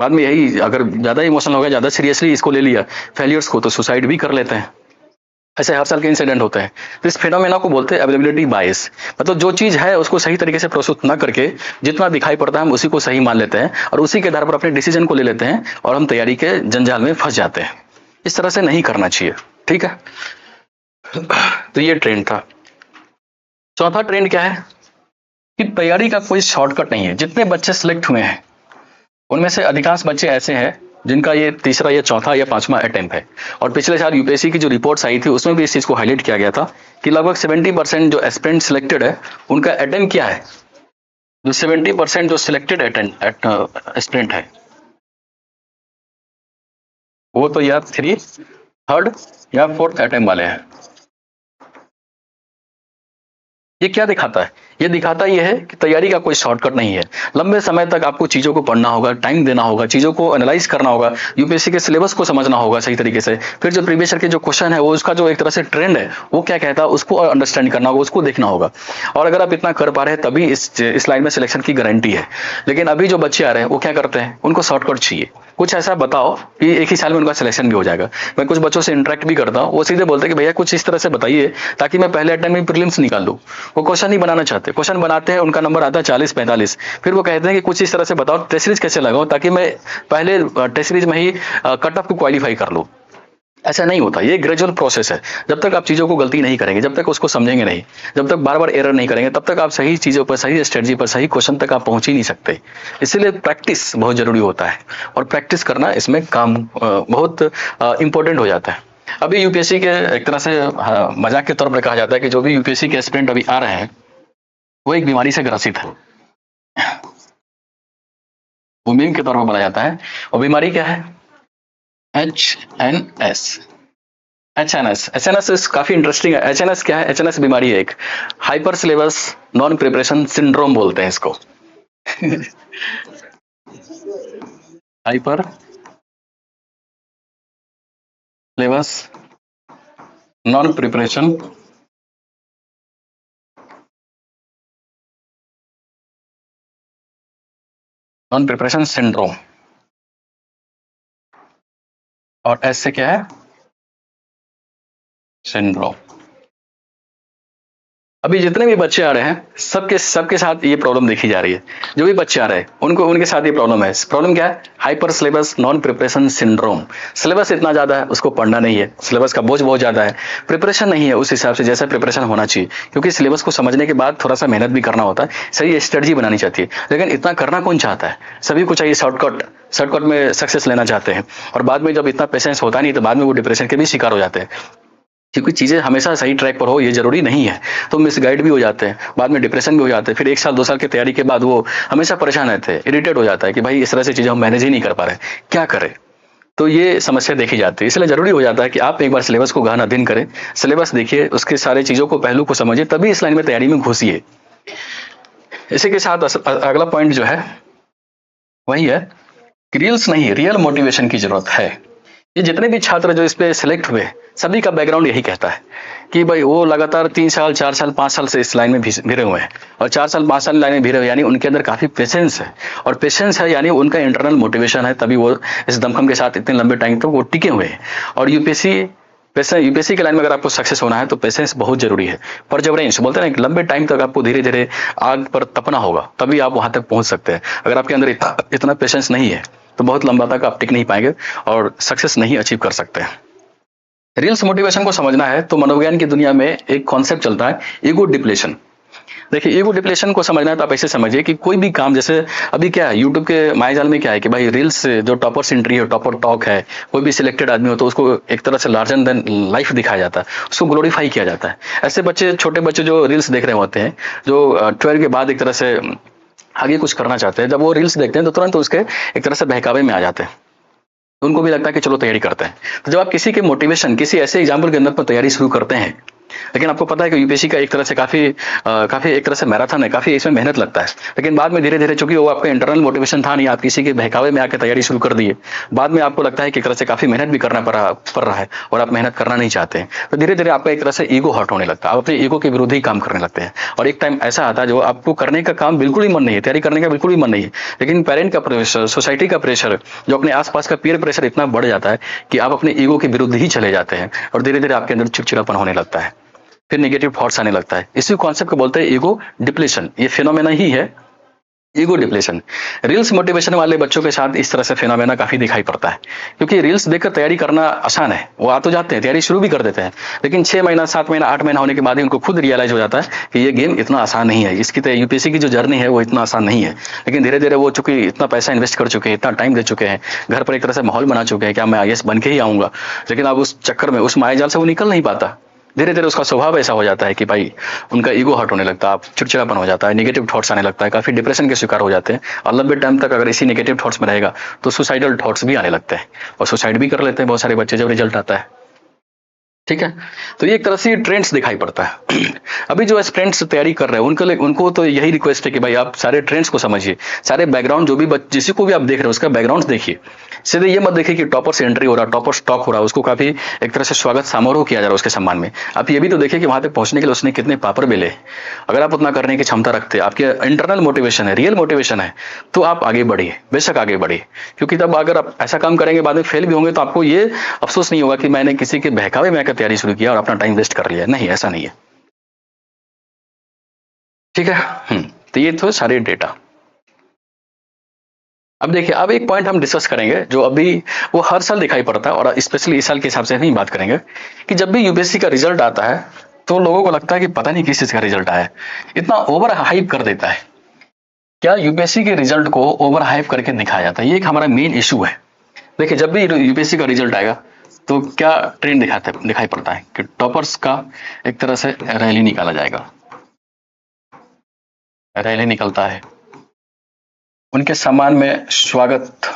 बाद में यही, अगर ज्यादा इमोशनल हो गया, ज्यादा सीरियसली इसको ले लिया फेलियर्स को, तो सुसाइड भी कर लेते हैं। ऐसे हर साल के इंसिडेंट होते हैं। तो इस फिनोमेना को बोलते हैं अवेलेबिलिटी बायस। मतलब जो चीज है उसको सही तरीके से प्रस्तुत न करके जितना दिखाई पड़ता है हम उसी को सही मान लेते हैं, और उसी के आधार पर अपने डिसीजन को ले लेते हैं, और हम तैयारी के जंजाल में फंस जाते हैं। इस तरह से नहीं करना चाहिए, ठीक है। तो ये ट्रेंड था। चौथा ट्रेंड क्या है कि तैयारी का कोई शॉर्टकट नहीं है। जितने बच्चे सिलेक्ट हुए हैं उनमें से अधिकांश बच्चे ऐसे हैं जिनका ये तीसरा या चौथा या पांचवा अटेम्प्ट है। और पिछले साल यूपीएससी की जो रिपोर्ट्स आई थी उसमें भी इस चीज को हाईलाइट किया गया था कि लगभग 70% जो एस्पिरेंट सिलेक्टेड है उनका अटेम्प्ट क्या है, जो 70% जो सिलेक्टेड एस्पिरेंट है वो तो या थर्ड या फोर्थ अटेम्प्ट वाले हैं। ये क्या दिखाता है? ये दिखाता ये है कि तैयारी का कोई शॉर्टकट नहीं है। लंबे समय तक आपको चीजों को पढ़ना होगा, टाइम देना होगा, चीजों को एनालाइज करना होगा, यूपीएससी के सिलेबस को समझना होगा सही तरीके से। फिर जो प्रीवियस ईयर के जो क्वेश्चन है वो उसका जो एक तरह से ट्रेंड है वो क्या कहता है उसको अंडरस्टैंड करना होगा, उसको देखना होगा। और अगर आप इतना कर पा रहे हैं तभी इस लाइन में सिलेक्शन की गारंटी है। लेकिन अभी जो बच्चे आ रहे हैं वो क्या करते हैं, उनको शॉर्टकट चाहिए। कुछ ऐसा बताओ कि एक ही साल में उनका सिलेक्शन भी हो जाएगा। मैं कुछ बच्चों से इंटरेक्ट भी करता हूँ, वो सीधे बोलते हैं कि भैया कुछ इस तरह से बताइए ताकि मैं पहले अटेम्प्ट में प्रीलिम्स निकाल दूं। वो क्वेश्चन नहीं बनाना चाहते, क्वेश्चन बनाते हैं उनका नंबर आता है 40-45, फिर वो कहते हैं कि कुछ इस तरह से बताओ टेस्ट सीरीज कैसे लगाओ ताकि मैं पहले टेस्ट सीरीज में ही कट ऑफ को क्वालिफाई कर लूं। ऐसा नहीं होता, ये ग्रेजुअल प्रोसेस है। जब तक आप चीजों को गलती नहीं करेंगे, जब तक उसको समझेंगे नहीं, जब तक बार बार एरर नहीं करेंगे, तब तक आप सही चीजों पर, सही स्ट्रेटजी पर, सही क्वेश्चन तक आप पहुंच ही नहीं सकते। इसीलिए प्रैक्टिस बहुत जरूरी होता है, और प्रैक्टिस करना इसमें काम बहुत इंपॉर्टेंट हो जाता है। अभी यूपीएससी के एक तरह से मजाक के तौर पर कहा जाता है कि जो भी यूपीएससी के एस्पिरेंट अभी आ रहे हैं वो एक बीमारी से ग्रसित है, वो मीम के तौर पर बोला जाता है। और बीमारी क्या है? एच एन एस काफी इंटरेस्टिंग है। एच क्या है? एच बीमारी है एक, hyper syllabus non preparation syndrome बोलते हैं इसको। Hyper syllabus non preparation syndrome, और एस से क्या है? सिंड्रोम। अभी जितने भी बच्चे आ रहे हैं सबके साथ ये प्रॉब्लम देखी जा रही है। जो भी बच्चे आ रहे हैं उनको, उनके साथ ये प्रॉब्लम है। प्रॉब्लम क्या है? Hyper syllabus non preparation syndrome. Syllabus इतना ज्यादा है उसको पढ़ना नहीं है, सिलेबस का बोझ बहुत ज्यादा है, प्रिपरेशन नहीं है उस हिसाब से जैसा प्रिपरेशन होना चाहिए। क्योंकि सिलेबस को समझने के बाद थोड़ा सा मेहनत भी करना होता है, सही स्ट्रेटजी बनानी चाहती है। लेकिन इतना करना कौन चाहता है? सभी को चाहिए शॉर्टकट में सक्सेस लेना चाहते हैं, और बाद में जब इतना पेशेंस होता नहीं तो बाद में वो डिप्रेशन के भी शिकार हो जाते हैं। क्योंकि चीजें हमेशा सही ट्रैक पर हो ये जरूरी नहीं है, तो मिसगाइड भी हो जाते हैं, बाद में डिप्रेशन भी हो जाते हैं। फिर 1 साल 2 साल की तैयारी के बाद वो हमेशा परेशान रहते हैं, इरिटेट हो जाता है कि भाई इस तरह से चीजें हम मैनेज ही नहीं कर पा रहे, क्या करें। तो ये समस्या देखी जाती है। इसलिए जरूरी हो जाता है कि आप एक बार सिलेबस को गहन अध्ययन करें, सिलेबस देखिए, उसके सारे चीजों को, पहलू को समझिए, तभी इस लाइन में तैयारी में घुसिए। इसी के साथ अगला पॉइंट जो है वही है कि रील्स नहीं, रियल मोटिवेशन की जरूरत है। ये जितने भी छात्र जो इस पे सिलेक्ट हुए, सभी का बैकग्राउंड यही कहता है कि भाई वो लगातार 3 साल, 4 साल, 5 साल से इस लाइन में घिरे हुए हैं, और 4 साल, 5 साल लाइन में घिरे हुए यानी उनके अंदर काफ़ी पेशेंस है, और पेशेंस है यानी उनका इंटरनल मोटिवेशन है, तभी वो इस दमखम के साथ इतने लंबे टाइम तक वो टिके हुए हैं। और यूपीएससी के लाइन में अगर आपको सक्सेस होना है तो पेशेंस बहुत जरूरी है। परसेवरेंस बोलते हैं ना, एक लंबे टाइम तक आपको धीरे धीरे आग पर तपना होगा, तभी आप वहां तक पहुंच सकते हैं। अगर आपके अंदर इतना पेशेंस नहीं है तो बहुत लंबा तक आप टिक नहीं पाएंगे और सक्सेस नहीं अचीव कर सकते हैं। रील्स मोटिवेशन को समझना है तो मनोविज्ञान की दुनिया में एक कॉन्सेप्ट चलता है, ईगो डिप्लेशन। देखिए, ईगो डिप्लेशन को समझना है तो आप ऐसे समझिए कि कोई भी काम, जैसे अभी क्या है यूट्यूब के मायाजाल में क्या है कि भाई रील्स से जो टॉपर्स एंट्री है, टॉपर टॉक है, कोई भी सिलेक्टेड आदमी हो तो उसको एक तरह से लार्जर देन लाइफ दिखाया जाता है, उसको ग्लोरीफाई किया जाता है। ऐसे बच्चे, छोटे बच्चे जो रील्स देख रहे होते हैं, जो 12 के बाद एक तरह से आगे कुछ करना चाहते हैं, जब वो रील्स देखते हैं तो तुरंत उसके एक तरह से बहकावे में आ जाते हैं। उनको भी लगता है कि चलो तैयारी करते हैं। तो जब आप किसी के मोटिवेशन, किसी ऐसे एग्जाम्पल के अंदर पर तैयारी शुरू करते हैं, लेकिन आपको पता है कि यूपीएससी का एक तरह से काफी एक तरह से मैराथन है, काफी इसमें मेहनत लगता है, लेकिन बाद में धीरे धीरे, चूंकि वो आपका इंटरनल मोटिवेशन था नहीं, आप किसी के बहकावे में आकर तैयारी शुरू कर दिए, बाद में आपको लगता है कि एक तरह से काफी मेहनत भी करना पड़ रहा है और आप मेहनत करना नहीं चाहते हैं, तो धीरे धीरे आपका एक तरह से ईगो हर्ट होने लगता है, आप अपने ईगो के विरोधी काम करने लगते हैं। और एक टाइम ऐसा आता है जो आपको करने का काम बिल्कुल ही मन नहीं है, तैयारी करने का बिल्कुल ही मन नहीं है, लेकिन पेरेंट का प्रेशर, सोसाइटी का प्रेशर, जो अपने आसपास का पीयर प्रेशर इतना बढ़ जाता है कि आप अपने ईगो के विरुद्ध ही चले जाते हैं, और धीरे धीरे आपके अंदर चिड़चिड़ापन होने लगता है, फिर नेगेटिव थॉट्स आने लगता है। इसी कॉन्सेप्ट को बोलते हैं ईगो डिप्लेशन। ये फिनोमेना ही है ईगो डिप्लेशन। रील्स मोटिवेशन वाले बच्चों के साथ इस तरह से फिनोमेना काफी दिखाई पड़ता है, क्योंकि रील्स देखकर तैयारी करना आसान है, वो आ तो जाते हैं, तैयारी शुरू भी कर देते हैं, लेकिन 6 महीना, 7 महीना, 8 महीना होने के बाद ही उनको खुद रियलाइज हो जाता है कि ये गेम इतना आसान नहीं है, इसकी यूपीएससी की जो जर्नी है वो इतना आसान नहीं है। लेकिन धीरे धीरे वो चूंकि इतना पैसा इन्वेस्ट कर चुके हैं, इतना टाइम दे चुके हैं, घर पर एक तरह से माहौल बना चुके हैं कि मैं आईएएस बन के ही आऊंगा, लेकिन अब उस चक्कर में, उस मायाजाल से वो निकल नहीं पाता। धीरे धीरे उसका स्वभाव ऐसा हो जाता है कि भाई उनका ईगो हर्ट होने लगता है, चिड़चिड़ापन हो जाता है, नेगेटिव थॉट्स आने लगता है, काफी डिप्रेशन के शिकार हो जाते हैं, और लंबे टाइम तक अगर इसी नेगेटिव थॉट्स में रहेगा तो सुसाइडल थॉट्स भी आने लगते हैं, और सुसाइड भी कर लेते हैं बहुत सारे बच्चे जब रिजल्ट आता है। ठीक है, तो ये एक तरह से ट्रेंड्स दिखाई पड़ता है। अभी जो स्टूडेंट्स तैयारी कर रहे हैं उनको तो यही रिक्वेस्ट है कि भाई आप सारे ट्रेंड्स को समझिए, सारे बैकग्राउंड, जो भी जिसी को भी आप देख रहे हैं उसका बैकग्राउंड देखिए। सीधे ये मत देखिए कि टॉपर से एंट्री हो रहा, टॉपर स्टॉक हो रहा, उसको काफी एक तरह से स्वागत समारोह किया जा रहा है उसके सम्मान में। आप ये भी तो देखिए कि वहां तक पहुंचने के लिए उसने कितने पापर बेले। अगर आप उतना करने की क्षमता रखते हैं, आपके इंटरनल मोटिवेशन है, रियल मोटिवेशन है, तो आप आगे बढ़िए, बेशक आगे बढ़िए, क्योंकि तब अगर आप ऐसा काम करेंगे, बाद में फेल भी होंगे तो आपको ये अफसोस नहीं होगा कि मैंने किसी के बहकावे में आकर तैयारी शुरू किया और अपना टाइम वेस्ट कर लिया। नहीं, ऐसा नहीं है। ठीक है। तो ये तो सारे डेटा। अब देखिए, अब एक पॉइंट हम डिस्कस करेंगे जो अभी वो हर साल दिखाई पड़ता है, और स्पेशली इस साल के हिसाब से ही बात करेंगे कि जब भी यूपीएससी का रिजल्ट आता है तो लोगों को लगता है कि पता नहीं किस चीज का रिजल्ट आया है, इतना ओवर हाइप कर देता है। क्या यूपीएससी के रिजल्ट को ओवर हाइप करके दिखाया जाता है? ये एक हमारा मेन इशू है। देखिए, जब भी यूपीएससी का रिजल्ट आएगा तो क्या ट्रेंड दिखाई पड़ता है कि टॉपर्स का एक तरह से रैली निकाला जाएगा, रैली निकलता है, उनके सम्मान में स्वागत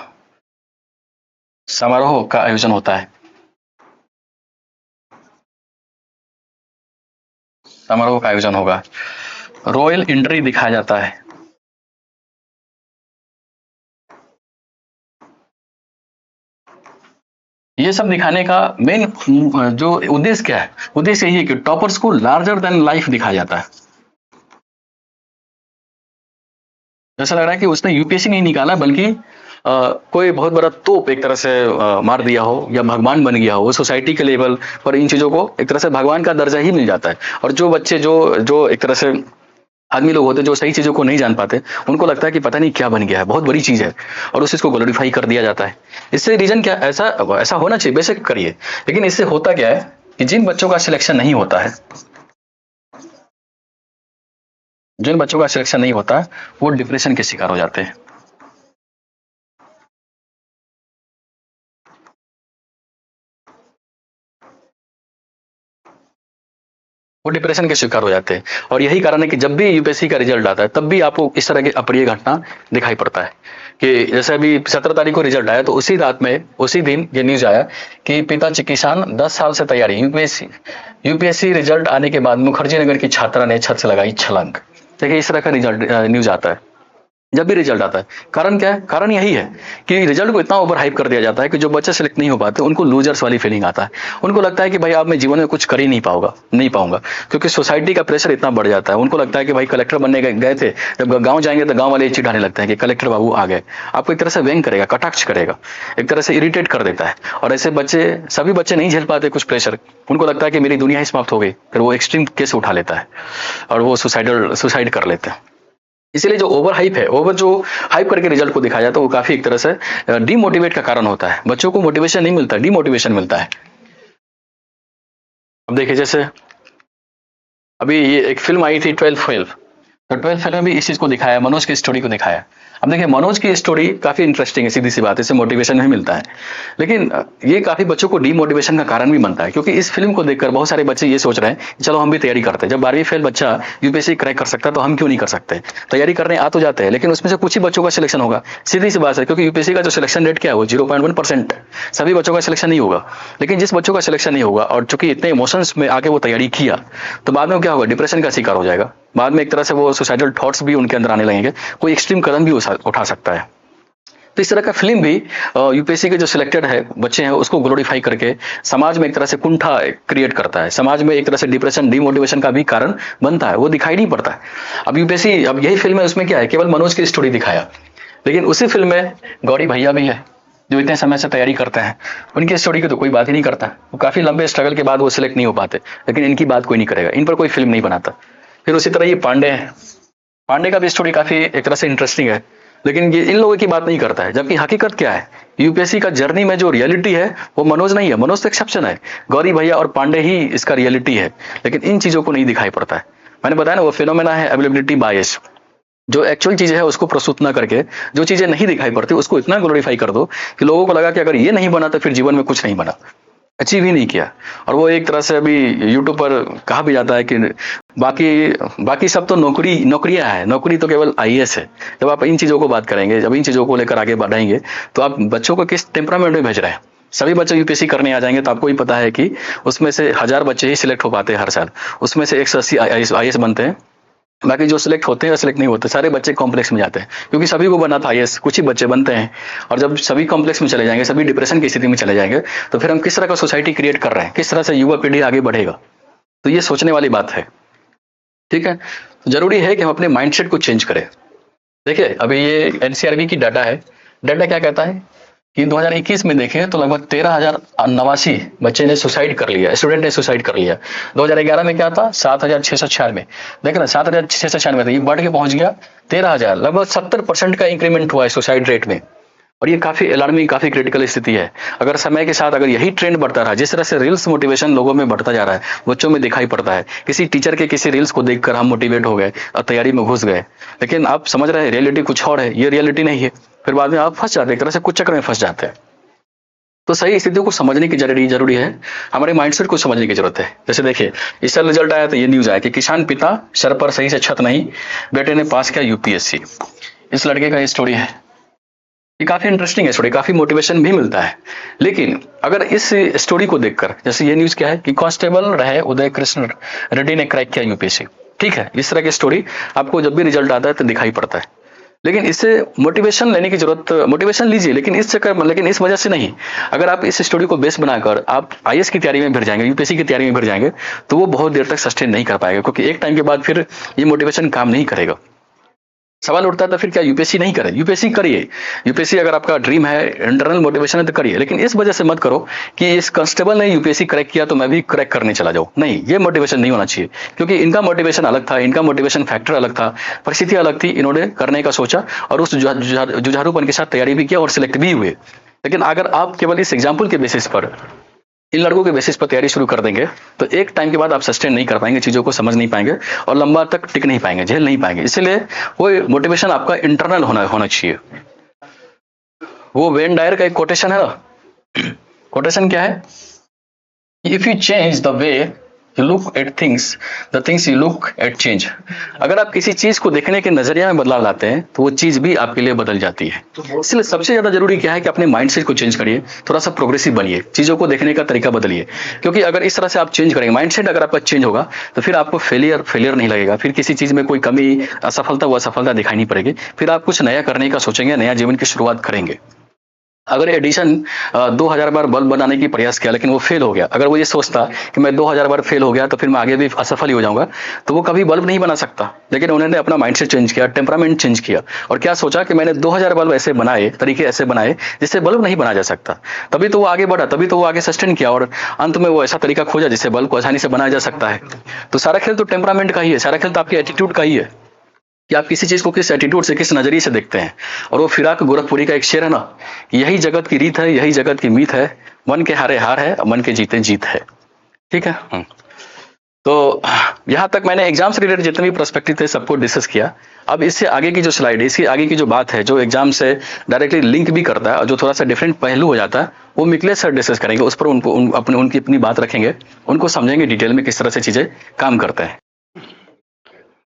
समारोह का आयोजन होता है, समारोह का आयोजन होगा, रॉयल एंट्री दिखाया जाता है, ये सब दिखाने का मेन जो उद्देश्य क्या है? उद्देश्य यही है कि टॉपर्स को लार्जर देन लाइफ दिखाया जाता है। ऐसा लग रहा है कि उसने यूपीएससी नहीं निकाला, बल्कि कोई बहुत बड़ा तोप एक तरह से मार दिया हो, या भगवान बन गया हो। सोसाइटी के लेवल पर इन चीजों को एक तरह से भगवान का दर्जा ही मिल जाता है, और जो बच्चे जो जो एक तरह से आदमी लोग होते हैं जो सही चीजों को नहीं जान पाते, उनको लगता है कि पता नहीं क्या बन गया है, बहुत बड़ी चीज है, और उस चीज को ग्लोरीफाई कर दिया जाता है। इससे रीजन क्या, ऐसा ऐसा होना चाहिए, बेशक करिए, लेकिन इससे होता क्या है कि जिन बच्चों का सिलेक्शन नहीं होता है, जिन बच्चों का सिलेक्शन नहीं होता है, वो डिप्रेशन के शिकार हो जाते हैं। वो डिप्रेशन के शिकार हो जाते हैं, और यही कारण है कि जब भी यूपीएससी का रिजल्ट आता है तब भी आपको इस तरह की अप्रिय घटना दिखाई पड़ता है। कि जैसे अभी 17 तारीख को रिजल्ट आया, तो उसी रात में, उसी दिन ये न्यूज आया कि पिता किसान 10 साल से तैयारी, यूपीएससी रिजल्ट आने के बाद मुखर्जी नगर की छात्रा ने छत से लगाई छलांग। देखिए, इस तरह का रिजल्ट न्यूज आता है। जब भी रिजल्ट आता है। कारण क्या है? कारण यही है कि रिजल्ट को इतना ओवर हाइप कर दिया जाता है कि जो बच्चे सेलेक्ट नहीं हो पाते उनको लूजर्स वाली फीलिंग आता है। उनको लगता है कि भाई अब मैं जीवन में कुछ कर ही नहीं पाऊंगा, क्योंकि सोसाइटी का प्रेशर इतना बढ़ जाता है। उनको लगता है कि भाई कलेक्टर बनने गए थे, जब गाँव जाएंगे तो गाँव वाले ये चिढ़ाने लगते हैं कि कलेक्टर बाबू आ गए। आपको एक तरह से व्यंग करेगा, कटाक्ष करेगा, एक तरह से इरिटेट कर देता है। और ऐसे बच्चे, सभी बच्चे नहीं झेल पाते कुछ प्रेशर। उनको लगता है कि मेरी दुनिया ही समाप्त हो गई, फिर वो एक्सट्रीम केस उठा लेता है और वो सुसाइड कर लेते हैं। इसीलिए जो ओवर हाइप है, ओवर जो हाइप करके रिजल्ट को दिखाया जाता है, वो काफी एक तरह से डीमोटिवेट का कारण होता है। बच्चों को मोटिवेशन नहीं मिलता, डीमोटिवेशन मिलता है। अब देखिए, जैसे अभी ये एक फिल्म आई थी 12 फेल, तो 12 फेल में भी इस चीज को दिखाया, मनोज की स्टोरी को दिखाया। अब देखिए, मनोज की स्टोरी काफी इंटरेस्टिंग है, सीधी सी बात है, इससे मोटिवेशन नहीं मिलता है। लेकिन ये काफी बच्चों को डीमोटिवेशन का कारण भी बनता है, क्योंकि इस फिल्म को देखकर बहुत सारे बच्चे ये सोच रहे हैं कि चलो हम भी तैयारी करते हैं। जब 12वीं फेल बच्चा यूपीएससी क्रैक कर सकता है तो हम क्यों नहीं कर सकते? तैयारी करने आ तो जाते हैं, लेकिन उसमें से कुछ ही बच्चों का सिलेक्शन होगा। सीधी सी बात है, क्योंकि यूपीएससी का जो सिलेक्शन रेट क्या है, वो 0.1%। सभी बच्चों का सिलेक्शन नहीं होगा। लेकिन जिस बच्चों का सिलेक्शन नहीं होगा और चूंकि इतने इमोशंस में आके वो तैयारी किया, तो बाद में क्या होगा? डिप्रेशन का शिकार हो जाएगा। बाद में एक तरह से वो सुसाइडल थॉट्स भी उनके अंदर आने लगेंगे, कोई एक्सट्रीम कदम भी उठा सकता है। तो इस तरह का फिल्म भी यूपीएससी के जो सिलेक्टेड है बच्चे हैं उसको ग्लोरीफाई करके समाज में एक तरह से कुंठा क्रिएट करता है, समाज में एक तरह से डिप्रेशन, डिमोटिवेशन का भी कारण बनता है। वो दिखाई नहीं पड़ता है। अब यूपीएससी, अब यही फिल्म है, उसमें क्या है, केवल मनोज की स्टोरी दिखाया। लेकिन उसी फिल्म में गौरी भैया भी है, जो इतने समय से तैयारी करते हैं। उनकी स्टोरी की तो कोई बात ही नहीं करता। वो काफी लंबे स्ट्रगल के बाद वो सिलेक्ट नहीं हो पाते, लेकिन इनकी बात कोई नहीं करेगा, इन पर कोई फिल्म नहीं बनाता। फिर उसी तरह ये पांडे हैं, पांडे का भी स्टोरी काफी एक तरह से इंटरेस्टिंग है, लेकिन ये इन लोगों की बात नहीं करता है। जबकि हकीकत क्या है, यूपीएससी का जर्नी में जो रियलिटी है वो मनोज नहीं है, मनोज तो एक्सेप्शन है। गौरी भैया और पांडे ही इसका रियलिटी है, लेकिन इन चीजों को नहीं दिखाई पड़ता है। मैंने बताया ना, वो फिनोमेना है अवेलेबिलिटी बायस। जो एक्चुअल चीज है उसको प्रस्तुत ना करके जो चीजें नहीं दिखाई पड़ती उसको इतना ग्लोरीफाई कर दो कि लोगों को लगा कि अगर ये नहीं बना तो फिर जीवन में कुछ नहीं बना, अचीव ही नहीं किया। और वो एक तरह से अभी यूट्यूब पर कहा भी जाता है कि बाकी बाकी सब तो नौकरियां हैं, नौकरी तो केवल आईएएस है। जब आप इन चीजों को बात करेंगे, जब इन चीजों को लेकर आगे बढ़ाएंगे, तो आप बच्चों को किस टेम्परामेंट में भेज रहे हैं? सभी बच्चे यूपीएससी करने आ जाएंगे तो आपको ही पता है कि उसमें से 1000 बच्चे ही सिलेक्ट हो पाते हैं हर साल, उसमें से 180 आईएएस बनते हैं। बाकी जो सिलेक्ट होते हैं या सिलेक्ट नहीं होते, सारे बच्चे कॉम्प्लेक्स में जाते हैं, क्योंकि सभी को बनना था आईएएस, कुछ ही बच्चे बनते हैं। और जब सभी कॉम्प्लेक्स में चले जाएंगे, सभी डिप्रेशन की स्थिति में चले जाएंगे, तो फिर हम किस तरह का सोसाइटी क्रिएट कर रहे हैं? किस तरह से युवा पीढ़ी आगे बढ़ेगा? तो ये सोचने वाली बात है। ठीक है, तो जरूरी है कि हम अपने माइंडसेट को चेंज करें। देखिए, अभी ये एनसीआरबी की डाटा है। डाटा क्या कहता है कि 2021 में देखें तो लगभग 13,089 बच्चे ने सुसाइड कर लिया, स्टूडेंट ने सुसाइड कर लिया। 2011 में क्या था? 7,696। देख ना, 7,696 था, ये बढ़ के पहुंच गया 13,000। लगभग 70% का इंक्रीमेंट हुआ है सुसाइड रेट में। और ये काफी अलार्मिंग, काफी क्रिटिकल स्थिति है। अगर समय के साथ अगर यही ट्रेंड बढ़ता रहा, जिस तरह से रील्स मोटिवेशन लोगों में बढ़ता जा रहा है, बच्चों में दिखाई पड़ता है, किसी टीचर के किसी रील्स को देखकर हम मोटिवेट हो गए और तैयारी में घुस गए, लेकिन आप समझ रहे हैं रियलिटी कुछ और है, ये रियलिटी नहीं है। फिर बाद में आप फंस जाते हैं, एक तरह से कुछ चक्कर में फंस जाते हैं। तो सही स्थितियों को समझने की जरूरी है, हमारे माइंडसेट को समझने की जरूरत है। जैसे देखिए, इस साल रिजल्ट आया तो ये न्यूज आया कि किसान पिता सर पर सही से छत नहीं, बेटे ने पास किया यूपीएससी। इस लड़के का ये स्टोरी है। ये काफी इंटरेस्टिंग है स्टोरी, काफी मोटिवेशन भी मिलता है। लेकिन अगर इस स्टोरी को देखकर, जैसे ये न्यूज क्या है कि कांस्टेबल रहे उदय कृष्ण रेड्डी ने क्रैक किया यूपीएससी। ठीक है, इस तरह की स्टोरी आपको जब भी रिजल्ट आता है तो दिखाई पड़ता है। लेकिन इससे मोटिवेशन लेने की जरूरत, मोटिवेशन लीजिए, लेकिन इस वजह से नहीं। अगर आप इस स्टोरी को बेस बनाकर आप आईएएस की तैयारी में भिड़ जाएंगे, यूपीएससी की तैयारी में भिड़ जाएंगे, तो वो बहुत देर तक सस्टेन नहीं कर पाएगा, क्योंकि एक टाइम के बाद फिर ये मोटिवेशन काम नहीं करेगा। सवाल उठता है तो फिर क्या यूपीएससी नहीं करें? यूपीएससी करिए। यूपीएससी अगर आपका ड्रीम है, इंटरनल मोटिवेशन है तो करिए, लेकिन इस वजह से मत करो कि इस कांस्टेबल ने यूपीएससी क्रैक किया तो मैं भी क्रैक करने चला जाऊं। नहीं, ये मोटिवेशन नहीं होना चाहिए, क्योंकि इनका मोटिवेशन अलग था, इनका मोटिवेशन फैक्टर अलग था, परिस्थितियां अलग थी, इन्होंने करने का सोचा और उस जुझारूपन के साथ तैयारी भी किया और सिलेक्ट भी हुए। लेकिन अगर आप केवल इस एग्जाम्पल के बेसिस पर, इन लड़कों के बेसिस पर तैयारी शुरू कर देंगे, तो एक टाइम के बाद आप सस्टेन नहीं कर पाएंगे, चीजों को समझ नहीं पाएंगे और लंबा तक टिक नहीं पाएंगे, झेल नहीं पाएंगे। इसलिए वो मोटिवेशन आपका इंटरनल होना चाहिए। वो वेन डायर का एक कोटेशन है ना, कोटेशन क्या है? If you change the way you look at things, the things you look at change. अगर आप किसी चीज को देखने के नजरिया में बदलाव लाते हैं तो वो चीज भी आपके लिए बदल जाती है। इसलिए सबसे ज्यादा जरूरी क्या है कि अपने माइंडसेट को चेंज करिए, थोड़ा सा प्रोग्रेसिव बनिए, चीजों को देखने का तरीका बदलिए। क्योंकि अगर इस तरह से आप चेंज करेंगे, माइंडसेट अगर आपका चेंज होगा तो फिर आपको फेलियर नहीं लगेगा, फिर किसी चीज में कोई कमी, असफलता व असफलता दिखाई नहीं पड़ेगी। फिर आप कुछ नया करने का सोचेंगे, नया जीवन की शुरुआत करेंगे। अगर एडिशन 2000 बार बल्ब बनाने की प्रयास किया लेकिन वो फेल हो गया, अगर वो ये सोचता कि मैं 2000 बार फेल हो गया तो फिर मैं आगे भी असफल ही हो जाऊंगा, तो वो कभी बल्ब नहीं बना सकता। लेकिन उन्होंने अपना माइंडसेट चेंज किया, टेम्परामेंट चेंज किया, और क्या सोचा कि मैंने 2000 बल्ब ऐसे बनाए, तरीके ऐसे बनाए जिससे बल्ब नहीं बना जा सकता। तभी तो वो आगे बढ़ा, तभी तो वो आगे सस्टेन किया, और अंत में वो ऐसा तरीका खोजा जिससे बल्ब को आसानी से बनाया जा सकता है। तो सारा खेल तो टेम्परामेंट का ही है, सारा खेल तो आपके एटीट्यूड का ही है कि आप किसी चीज को किस एटीट्यूड से, किस नजरिए से देखते हैं। और वो फिराक गोरखपुरी का एक शेर है ना, यही जगत की रीत है, यही जगत की मीत है, मन के हारे हार है, मन के जीते जीत है। ठीक है। तो यहाँ तक मैंने एग्जाम से रिलेटेड जितने भी पर्सपेक्टिव थे सबको डिस्कस किया। अब इससे आगे की जो स्लाइड है, इसकी आगे की जो बात है, जो एग्जाम से डायरेक्टली लिंक भी करता है और जो थोड़ा सा डिफरेंट पहलू हो जाता है, वो मिकलेश सर डिस्कस करेंगे। उस पर उनकी अपनी बात रखेंगे, उनको समझेंगे डिटेल में किस तरह से चीजें काम करते हैं।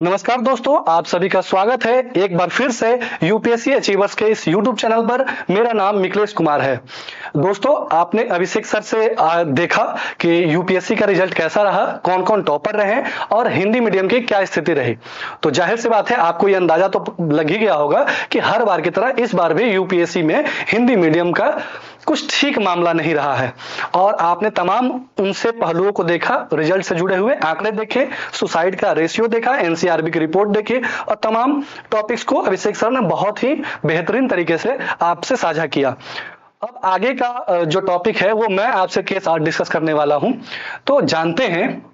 नमस्कार दोस्तों, आप सभी का स्वागत है एक बार फिर से यूपीएससी अचीवर्स के इस यूट्यूब चैनल पर। मेरा नाम मिकलेश कुमार है। दोस्तों, आपने अभिषेक सर से देखा कि यूपीएससी का रिजल्ट कैसा रहा, कौन कौन टॉपर रहे और हिंदी मीडियम की क्या स्थिति रही। तो जाहिर सी बात है, आपको ये अंदाजा तो लग ही गया होगा कि हर बार की तरह इस बार भी यूपीएससी में हिंदी मीडियम का कुछ ठीक मामला नहीं रहा है। और आपने तमाम उनसे पहलुओं को देखा, रिजल्ट से जुड़े हुए आंकड़े देखे, सुसाइड का रेशियो देखा, एनसीआरबी की रिपोर्ट देखी, और तमाम टॉपिक्स को अभिषेक सर ने बहुत ही बेहतरीन तरीके से आपसे साझा किया। अब आगे का जो टॉपिक है वो मैं आपसे के साथ डिस्कस करने वाला हूं। तो जानते हैं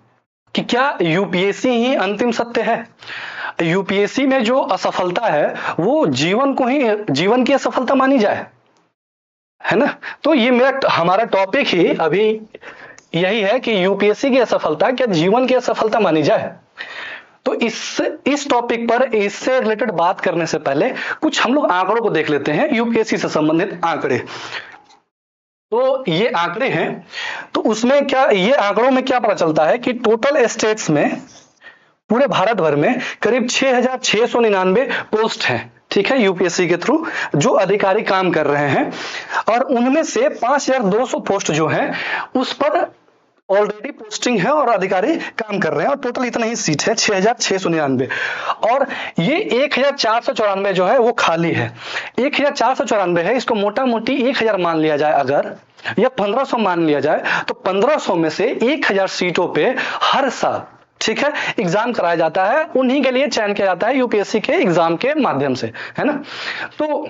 कि क्या यूपीएससी ही अंतिम सत्य है? यूपीएससी में जो असफलता है वो जीवन की असफलता मानी जाए, है ना? तो ये हमारा टॉपिक ही अभी यही है कि यूपीएससी की असफलता क्या जीवन की असफलता मानी जाए। तो इस टॉपिक पर इससे रिलेटेड बात करने से पहले कुछ हम लोग आंकड़ों को देख लेते हैं, यूपीएससी से संबंधित आंकड़े। तो ये आंकड़े हैं, तो उसमें क्या, ये आंकड़ों में क्या पता चलता है कि टोटल स्टेट्स में पूरे भारत भर में करीब 6699 पोस्ट हैं, ठीक है, यूपीएससी के थ्रू जो अधिकारी काम कर रहे हैं। और उनमें से 5200 पोस्ट जो है उस पर ऑलरेडी पोस्टिंग है और अधिकारी काम कर रहे हैं, और टोटल इतना ही सीट है 6699। और ये 1494 जो है वो खाली है। 1494 है, इसको मोटा मोटी 1000 मान लिया जाए अगर, या 1500 मान लिया जाए, तो 1500 में से 1000 सीटों पे हर साल, ठीक है, एग्जाम कराया जाता है। उन्हीं के लिए चयन किया जाता है यूपीएससी के एग्जाम के माध्यम से, है ना? तो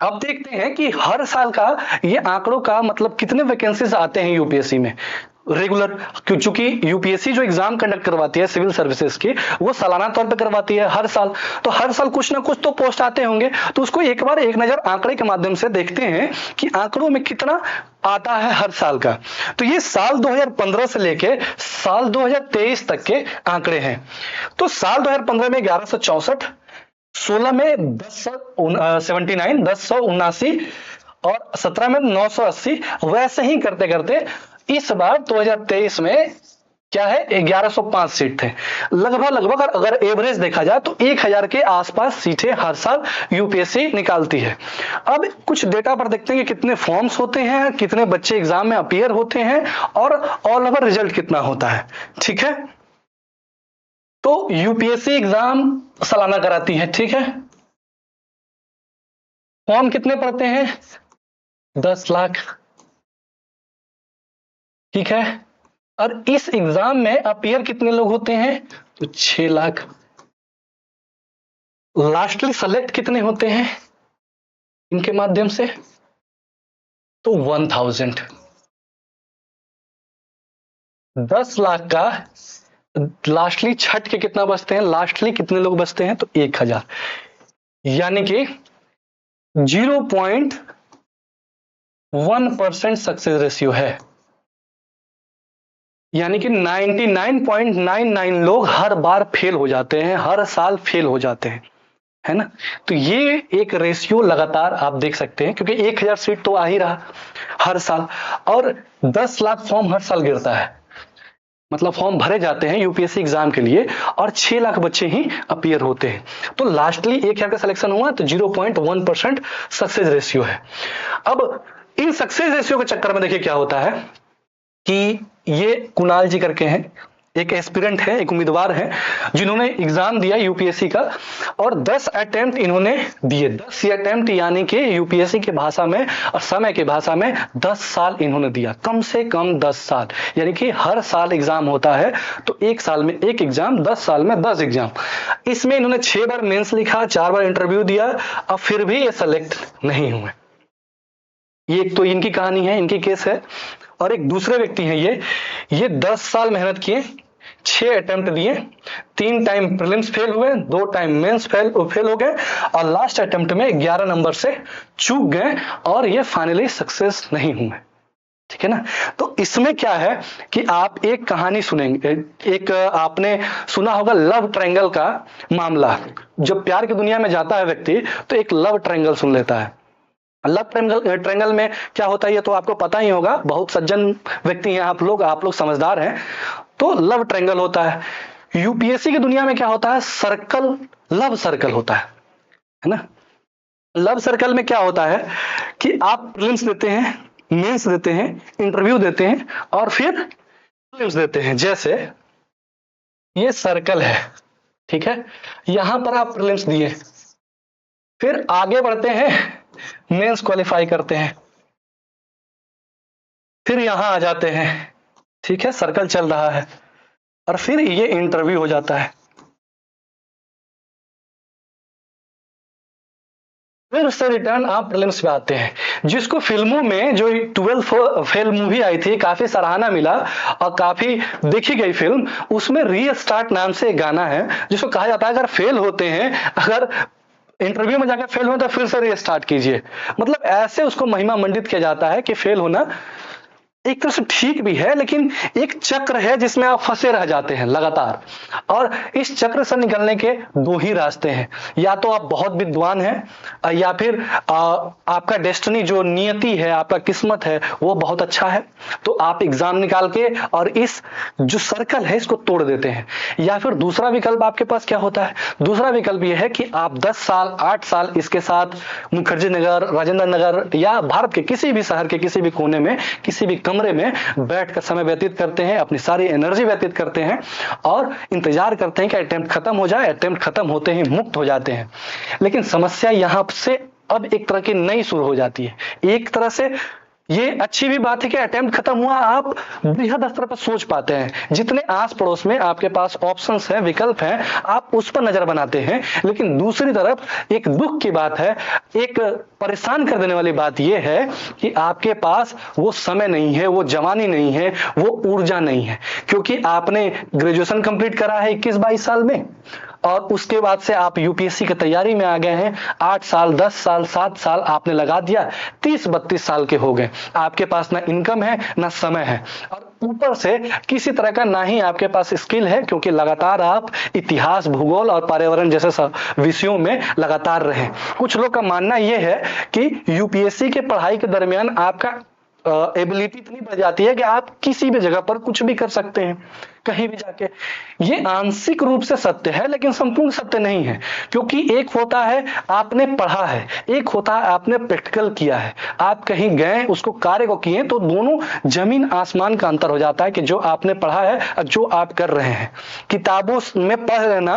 अब देखते हैं कि हर साल का ये आंकड़ों का मतलब कितने वैकेंसीज आते हैं यूपीएससी में रेगुलर। क्योंकि यूपीएससी जो एग्जाम कंडक्ट करवाती है सिविल सर्विसेज की, वो सालाना तौर पे करवाती है हर साल। तो हर साल कुछ ना कुछ तो पोस्ट आते होंगे, तो उसको एक बार एक नजर आंकड़े के माध्यम से देखते हैं कि आंकड़ों में कितना आता है हर साल का। तो ये साल 2015 से लेके साल 2023 तक के आंकड़े हैं। तो साल 2015 में 1164, 16 में 1079 और 17 में 980, वैसे ही करते करते इस बार 2023 में क्या है, 1105 सीट थे। लगभग अगर एवरेज देखा जाए तो 1000 के आसपास सीटें हर साल यूपीएससी निकालती है। अब कुछ डेटा पर देखते हैं कि कितने फॉर्म्स होते हैं, कितने बच्चे एग्जाम में अपीयर होते हैं, और ऑल ओवर रिजल्ट कितना होता है, ठीक है। तो यूपीएससी एग्जाम सालाना कराती है, ठीक है। फॉर्म कितने पड़ते हैं? 10 लाख, ठीक है। और इस एग्जाम में अपीयर कितने लोग होते हैं? तो 6 लाख। लास्टली सेलेक्ट कितने होते हैं इनके माध्यम से? तो 1000। 10 लाख का लास्टली छठ के कितना बचते हैं? लास्टली कितने लोग बचते हैं? तो 1000। यानी कि 0.1% सक्सेस रेशियो है। यानी कि 99.99 लोग हर बार फेल हो जाते हैं, हर साल फेल हो जाते हैं, है ना? तो ये एक रेशियो लगातार आप देख सकते हैं, क्योंकि 1000 सीट तो आ ही रहा हर साल, और 10 लाख फॉर्म हर साल गिरता है। मतलब फॉर्म भरे जाते हैं यूपीएससी एग्जाम के लिए और 6 लाख बच्चे ही अपीयर होते हैं। तो लास्टली 1,000 का सिलेक्शन हुआ तो 0.1% सक्सेस रेशियो है। अब इन सक्सेस रेशियो के चक्कर में देखिए क्या होता है कि ये कुणाल जी करके हैं, एक एस्पिरेंट है, एक उम्मीदवार है जिन्होंने एग्जाम दिया यूपीएससी का और 10 अटेम्प्ट इन्होंने दिए। 10 अटेम्प्ट यानी कि यूपीएससी की भाषा में और समय की भाषा में 10 साल इन्होंने दिया, कम से कम 10 साल, यानी कि हर साल एग्जाम होता है तो एक साल में एक एग्जाम, 10 साल में 10 एग्जाम। इसमें इन्होंने 6 बार मेंस लिखा, 4 बार इंटरव्यू दिया, अब फिर भी ये सेलेक्ट नहीं हुए। ये एक तो इनकी कहानी है, इनकी केस है। और एक दूसरे व्यक्ति हैं ये 10 साल मेहनत किए, 6 अटेम्प्ट दिए, 3 टाइम प्रीलिम्स फेल हुए, 2 टाइम मेंस फेल हो गए और लास्ट अटेम्प्ट में 11 नंबर से चूक गए और ये फाइनली सक्सेस नहीं हुए। ठीक है ना। तो इसमें क्या है कि आप एक कहानी सुनेंगे, एक आपने सुना होगा लव ट्रायंगल का मामला। जब प्यार की दुनिया में जाता है व्यक्ति तो एक लव ट्रायंगल सुन लेता है। लव ट्रायंगल में क्या होता है ये तो आपको पता ही होगा, बहुत सज्जन व्यक्ति हैं आप लोग समझदार हैं। तो लव ट्रायंगल होता है। यूपीएससी की दुनिया में क्या होता है, सर्कल, लव सर्कल होता है ना। लव सर्कल में क्या होता है कि आप प्रीलिम्स देते हैं, मेंस देते हैं, इंटरव्यू देते हैं और फिर प्रीलिम्स देते हैं। जैसे ये सर्कल है, ठीक है, यहां पर आप प्रीलिम्स दिए, फिर आगे बढ़ते हैं, मेंस क्वालिफाई करते हैं, फिर यहां आ जाते हैं, ठीक है, सर्कल चल रहा है, और फिर ये इंटरव्यू हो जाता है। फिर उससे रिटर्न आप प्रीलिम्स पे आते हैं। जिसको फिल्मों में जो 12 फेल मूवी आई थी, काफी सराहना मिला और काफी देखी गई फिल्म, उसमें रीस्टार्ट नाम से एक गाना है जिसको कहा जाता है अगर फेल होते हैं, अगर इंटरव्यू में जाकर फेल हो तो फिर से रीस्टार्ट कीजिए। मतलब ऐसे उसको महिमा मंडित किया जाता है कि फेल होना एक तरह से ठीक भी है, लेकिन एक चक्र है जिसमें आप फंसे रह जाते हैं लगातार। और इस चक्र से निकलने के 2 ही रास्ते हैं, या तो आप बहुत विद्वान हैं या फिर आपका डेस्टिनी जो नियति है, आपका किस्मत है वो बहुत अच्छा है, तो आप एग्जाम निकाल के और इस जो सर्कल है इसको तोड़ देते हैं। या फिर दूसरा विकल्प आपके पास क्या होता है, दूसरा विकल्प यह है कि आप 10 साल 8 साल इसके साथ मुखर्जी नगर, राजेंद्र नगर या भारत के किसी भी शहर के किसी भी कोने में किसी भी कमरे में बैठकर समय व्यतीत करते हैं, अपनी सारी एनर्जी व्यतीत करते हैं और इंतजार करते हैं कि अटेम्प्ट खत्म हो जाए। अटेम्प्ट खत्म होते ही मुक्त हो जाते हैं। लेकिन समस्या यहां से अब एक तरह की नई शुरू हो जाती है। एक तरह से ये अच्छी भी बात है कि अटेम्प्ट खत्म हुआ, आप बृहद स्तर पर सोच पाते हैं, जितने आस पड़ोस में आपके पास ऑप्शंस हैं, विकल्प हैं, आप उस पर नजर बनाते हैं। लेकिन दूसरी तरफ एक दुख की बात है, एक परेशान कर देने वाली बात यह है कि आपके पास वो समय नहीं है, वो जवानी नहीं है, वो ऊर्जा नहीं है, क्योंकि आपने ग्रेजुएशन कंप्लीट करा है 21-22 साल में और उसके बाद से आप यूपीएससी की तैयारी में आ गए हैं। 8 साल 10 साल 7 साल आपने लगा दिया, 30-32 साल के हो गए। आपके पास ना इनकम है ना समय है और ऊपर से किसी तरह का ना ही आपके पास स्किल है, क्योंकि लगातार आप इतिहास, भूगोल और पर्यावरण जैसे विषयों में लगातार रहे। कुछ लोग का मानना यह है कि यूपीएससी के पढ़ाई के दरमियान आपका एबिलिटी इतनी बढ़ जाती है कि आप किसी भी जगह पर कुछ भी कर सकते हैं, कहीं भी जाके। ये आंशिक रूप से सत्य है लेकिन संपूर्ण सत्य नहीं है, क्योंकि एक होता है आपने पढ़ा है, एक होता है आपने प्रैक्टिकल किया है, आप कहीं गए, उसको कार्य को किए, तो दोनों जमीन आसमान का अंतर हो जाता है कि जो आपने पढ़ा है और जो आप कर रहे हैं। किताबों में पढ़ लेना,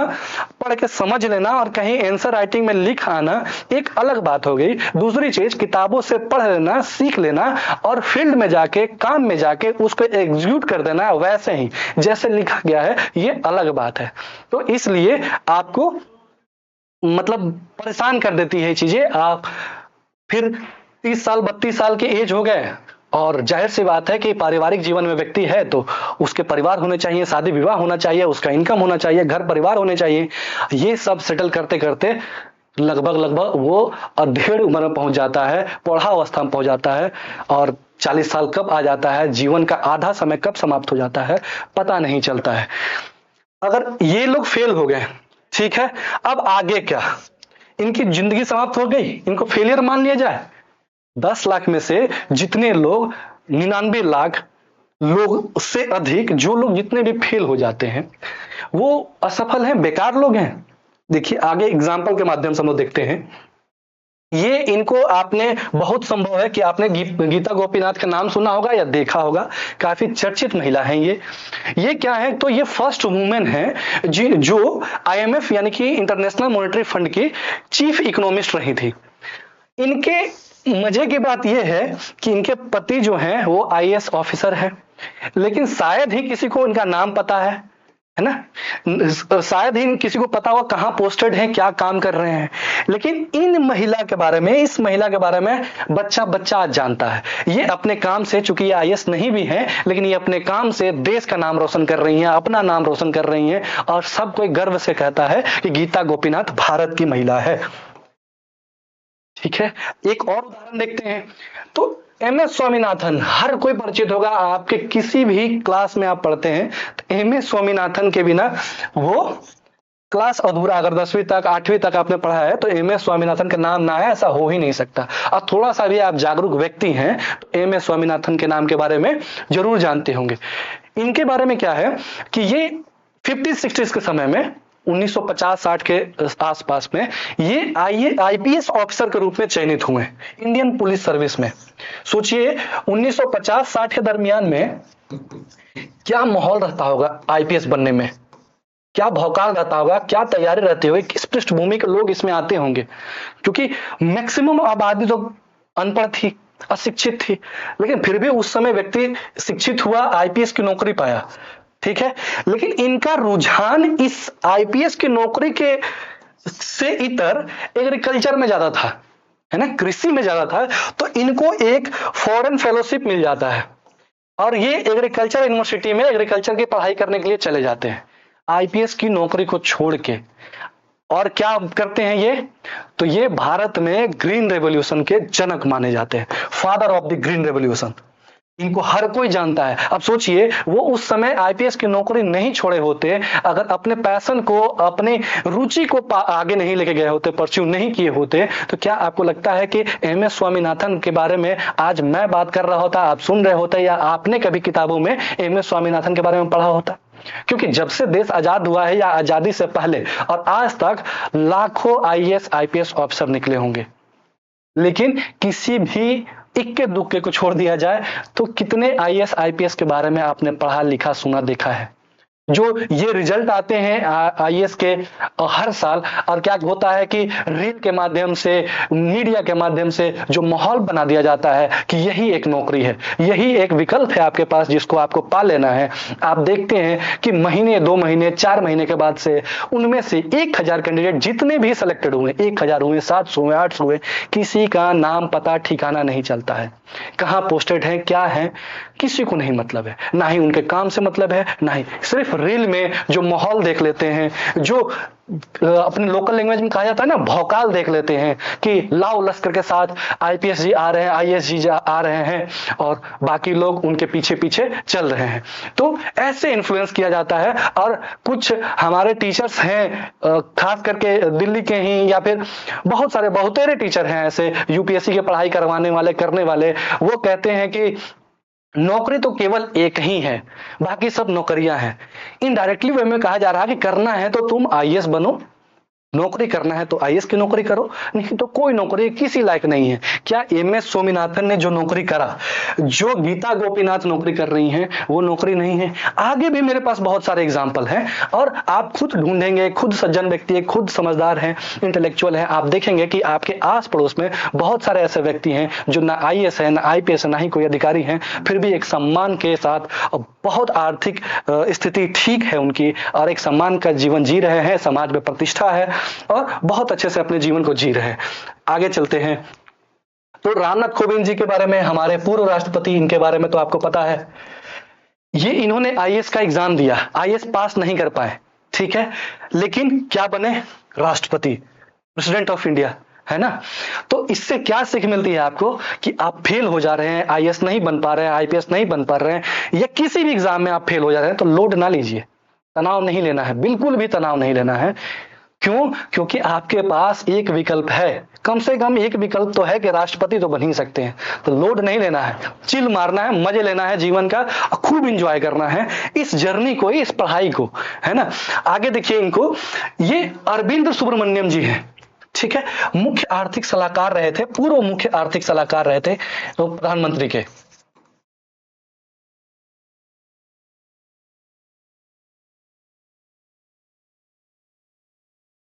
पढ़ के समझ लेना और कहीं आंसर राइटिंग में लिख आना एक अलग बात हो गई। दूसरी चीज, किताबों से पढ़ लेना, सीख लेना और फील्ड में जाके, काम में जाके उसको एग्जीक्यूट कर देना वैसे ही जैसे लिखा गया है, ये अलग बात है। तो इसलिए आपको मतलब परेशान कर देती है चीजें। आप फिर 30 साल 32 साल के एज हो गए और जाहिर सी बात है कि पारिवारिक जीवन में व्यक्ति है तो उसके परिवार होने चाहिए, शादी विवाह होना चाहिए, उसका इनकम होना चाहिए, घर परिवार होने चाहिए। ये सब सेटल करते करते लगभग वो अधेड़ उम्र में पहुंच जाता है, पौढ़ावस्था में पहुंच जाता है और 40 साल कब आ जाता है, जीवन का आधा समय कब समाप्त हो जाता है, पता नहीं चलता है। अगर ये लोग फेल हो गए, ठीक है, अब आगे क्या, इनकी जिंदगी समाप्त हो गई, इनको फेलियर मान लिया जाए। 10 लाख में से जितने लोग 99 लाख लोग से अधिक जो लोग जितने भी फेल हो जाते हैं वो असफल हैं, बेकार लोग हैं। देखिए आगे एग्जाम्पल के माध्यम से हम लोग देखते हैं। ये इनको आपने बहुत संभव है कि आपने गीता गोपीनाथ का नाम सुना होगा या देखा होगा, काफी चर्चित महिला हैं ये क्या है, तो ये फर्स्ट वुमेन है जो IMF यानी कि इंटरनेशनल मॉनेटरी फंड की चीफ इकोनॉमिस्ट रही थी। इनके मजे की बात यह है कि इनके पति जो हैं वो IAS ऑफिसर है, लेकिन शायद ही किसी को इनका नाम पता है ना, शायद ही किसी को पता हो कहां पोस्टेड है, क्या काम कर रहे हैं। लेकिन इन महिला के बारे में, इस महिला के बारे में बच्चा आज जानता है। ये अपने काम से, चूंकि ये IAS नहीं भी है, लेकिन ये अपने काम से देश का नाम रोशन कर रही हैं, अपना नाम रोशन कर रही हैं, और सब कोई गर्व से कहता है कि गीता गोपीनाथ भारत की महिला है। ठीक है, एक और उदाहरण देखते हैं। तो MS स्वामीनाथन हर कोई परिचित होगा, आपके किसी भी क्लास में आप पढ़ते हैं तो MS स्वामीनाथन के बिना वो क्लास अधूरा, अगर 10वीं तक 8वीं तक आपने पढ़ा है तो MS स्वामीनाथन का नाम ना है ऐसा हो ही नहीं सकता। और थोड़ा सा भी आप जागरूक व्यक्ति हैं तो MS स्वामीनाथन के नाम के बारे में जरूर जानते होंगे। इनके बारे में क्या है कि ये 50-60 के समय में 1950-60 के आसपास में ये IPS ऑफिसर के रूप में चयनित हुए इंडियन पुलिस सर्विस में। सोचिए 1950-60 के दरमियान में क्या माहौल रहता होगा IPS बनने में, क्या भौकाल रहता होगा, क्या तैयारी रहती होगी, किस पृष्ठभूमि के लोग इसमें आते होंगे, क्योंकि मैक्सिमम आबादी तो अनपढ़ थी, अशिक्षित थी, लेकिन फिर भी उस समय व्यक्ति शिक्षित हुआ, IPS की नौकरी पाया। ठीक है, लेकिन इनका रुझान इस IPS की नौकरी के से इतर एग्रीकल्चर में ज्यादा था, है ना, कृषि में ज्यादा था। तो इनको एक फॉरेन फेलोशिप मिल जाता है और ये एग्रीकल्चर यूनिवर्सिटी में एग्रीकल्चर की पढ़ाई करने के लिए चले जाते हैं IPS की नौकरी को छोड़ के। और क्या करते हैं ये, तो ये भारत में ग्रीन रेवोल्यूशन के जनक माने जाते हैं, father of the green revolution. इनको हर कोई जानता है। अब सोचिए वो उस समय IPS की नौकरी नहीं छोड़े होते, अगर अपने पैशन को, अपने रुचि को आगे नहीं लेके गए होते, परस्यू नहीं किए होते, तो क्या आपको लगता है कि MS स्वामीनाथन के बारे में आज मैं बात कर रहा होता, आप सुन रहे होते, या आपने कभी किताबों में MS स्वामीनाथन के बारे में पढ़ा होता? क्योंकि जब से देश आजाद हुआ है या आजादी से पहले और आज तक लाखों IAS IPS ऑफिसर निकले होंगे, लेकिन किसी भी इक्के दुक्के को छोड़ दिया जाए तो कितने IAS IPS के बारे में आपने पढ़ा, लिखा, सुना, देखा है? जो ये रिजल्ट आते हैं IAS के हर साल, और क्या होता है कि रील के माध्यम से, मीडिया के माध्यम से जो माहौल बना दिया जाता है कि यही एक नौकरी है, यही एक विकल्प है आपके पास जिसको आपको पा लेना है। आप देखते हैं कि महीने, 2 महीने, 4 महीने के बाद से उनमें से 1000 कैंडिडेट जितने भी सिलेक्टेड हुए, 1000 हुए, 700 हुए, 800 हुए, किसी का नाम पता ठिकाना नहीं चलता है, कहां पोस्टेड है, क्या है, किसी को नहीं मतलब है, ना ही उनके काम से मतलब है, ना ही सिर्फ रील में जो माहौल देख लेते हैं, जो अपने लोकल लैंग्वेज में कहा जाता है ना, भौकाल देख लेते हैं कि लाओ लश्कर के साथ IPS जी आ रहे हैं, IAS जी आ रहे हैं, और बाकी लोग उनके पीछे पीछे चल रहे हैं। तो ऐसे इन्फ्लुएंस किया जाता है। और कुछ हमारे टीचर्स हैं, खास करके दिल्ली के ही, या फिर बहुत सारे बहुतेरे टीचर हैं ऐसे UPSC की पढ़ाई करवाने वाले, करने वाले, वो कहते हैं कि नौकरी तो केवल एक ही है, बाकी सब नौकरियां हैं। इनडायरेक्टली वे में कहा जा रहा है कि करना है तो तुम IAS बनो, नौकरी करना है तो IAS की नौकरी करो, नहीं तो कोई नौकरी किसी लायक नहीं है। क्या MS स्वामीनाथन ने जो नौकरी करा, जो गीता गोपीनाथ नौकरी कर रही हैं, वो नौकरी नहीं है? आगे भी मेरे पास बहुत सारे एग्जाम्पल हैं और आप खुद ढूंढेंगे, खुद सज्जन व्यक्ति है, खुद समझदार हैं, इंटेलेक्चुअल है, आप देखेंगे कि आपके आस पड़ोस में बहुत सारे ऐसे व्यक्ति हैं जो ना IAS है, ना IPS है, ना ही कोई अधिकारी हैं, फिर भी एक सम्मान के साथ, बहुत आर्थिक स्थिति ठीक है उनकी, और एक सम्मान का जीवन जी रहे हैं, समाज में प्रतिष्ठा है और बहुत अच्छे से अपने जीवन को जी रहे हैं। आगे चलते हैं तो रामनाथ कोविंद जी के बारे में, हमारे पूर्व राष्ट्रपति, इनके बारे में तो आपको पता है। ये इन्होंने IAS का एग्जाम दिया, IAS पास नहीं कर पाए, ठीक है, लेकिन क्या बने? राष्ट्रपति, प्रेसिडेंट ऑफ इंडिया, है ना। तो इससे क्या सीख मिलती है आपको कि आप फेल हो जा रहे हैं, IAS नहीं बन पा रहे हैं, IPS नहीं बन पा रहे हैं, या किसी भी एग्जाम में आप फेल हो जा रहे हैं, तो लोड ना लीजिए, तनाव नहीं लेना है, बिल्कुल भी तनाव नहीं लेना है। क्यों? क्योंकि आपके पास एक विकल्प है, कम से कम एक विकल्प तो है कि राष्ट्रपति तो बन ही सकते हैं। तो लोड नहीं लेना है, चिल मारना है, मजे लेना है जीवन का, खूब इंजॉय करना है इस जर्नी को, इस पढ़ाई को, है ना। आगे देखिए इनको, ये अरविंद सुब्रमण्यम जी हैं, ठीक है, मुख्य आर्थिक सलाहकार रहे थे, पूर्व मुख्य आर्थिक सलाहकार रहे थे तो प्रधानमंत्री के।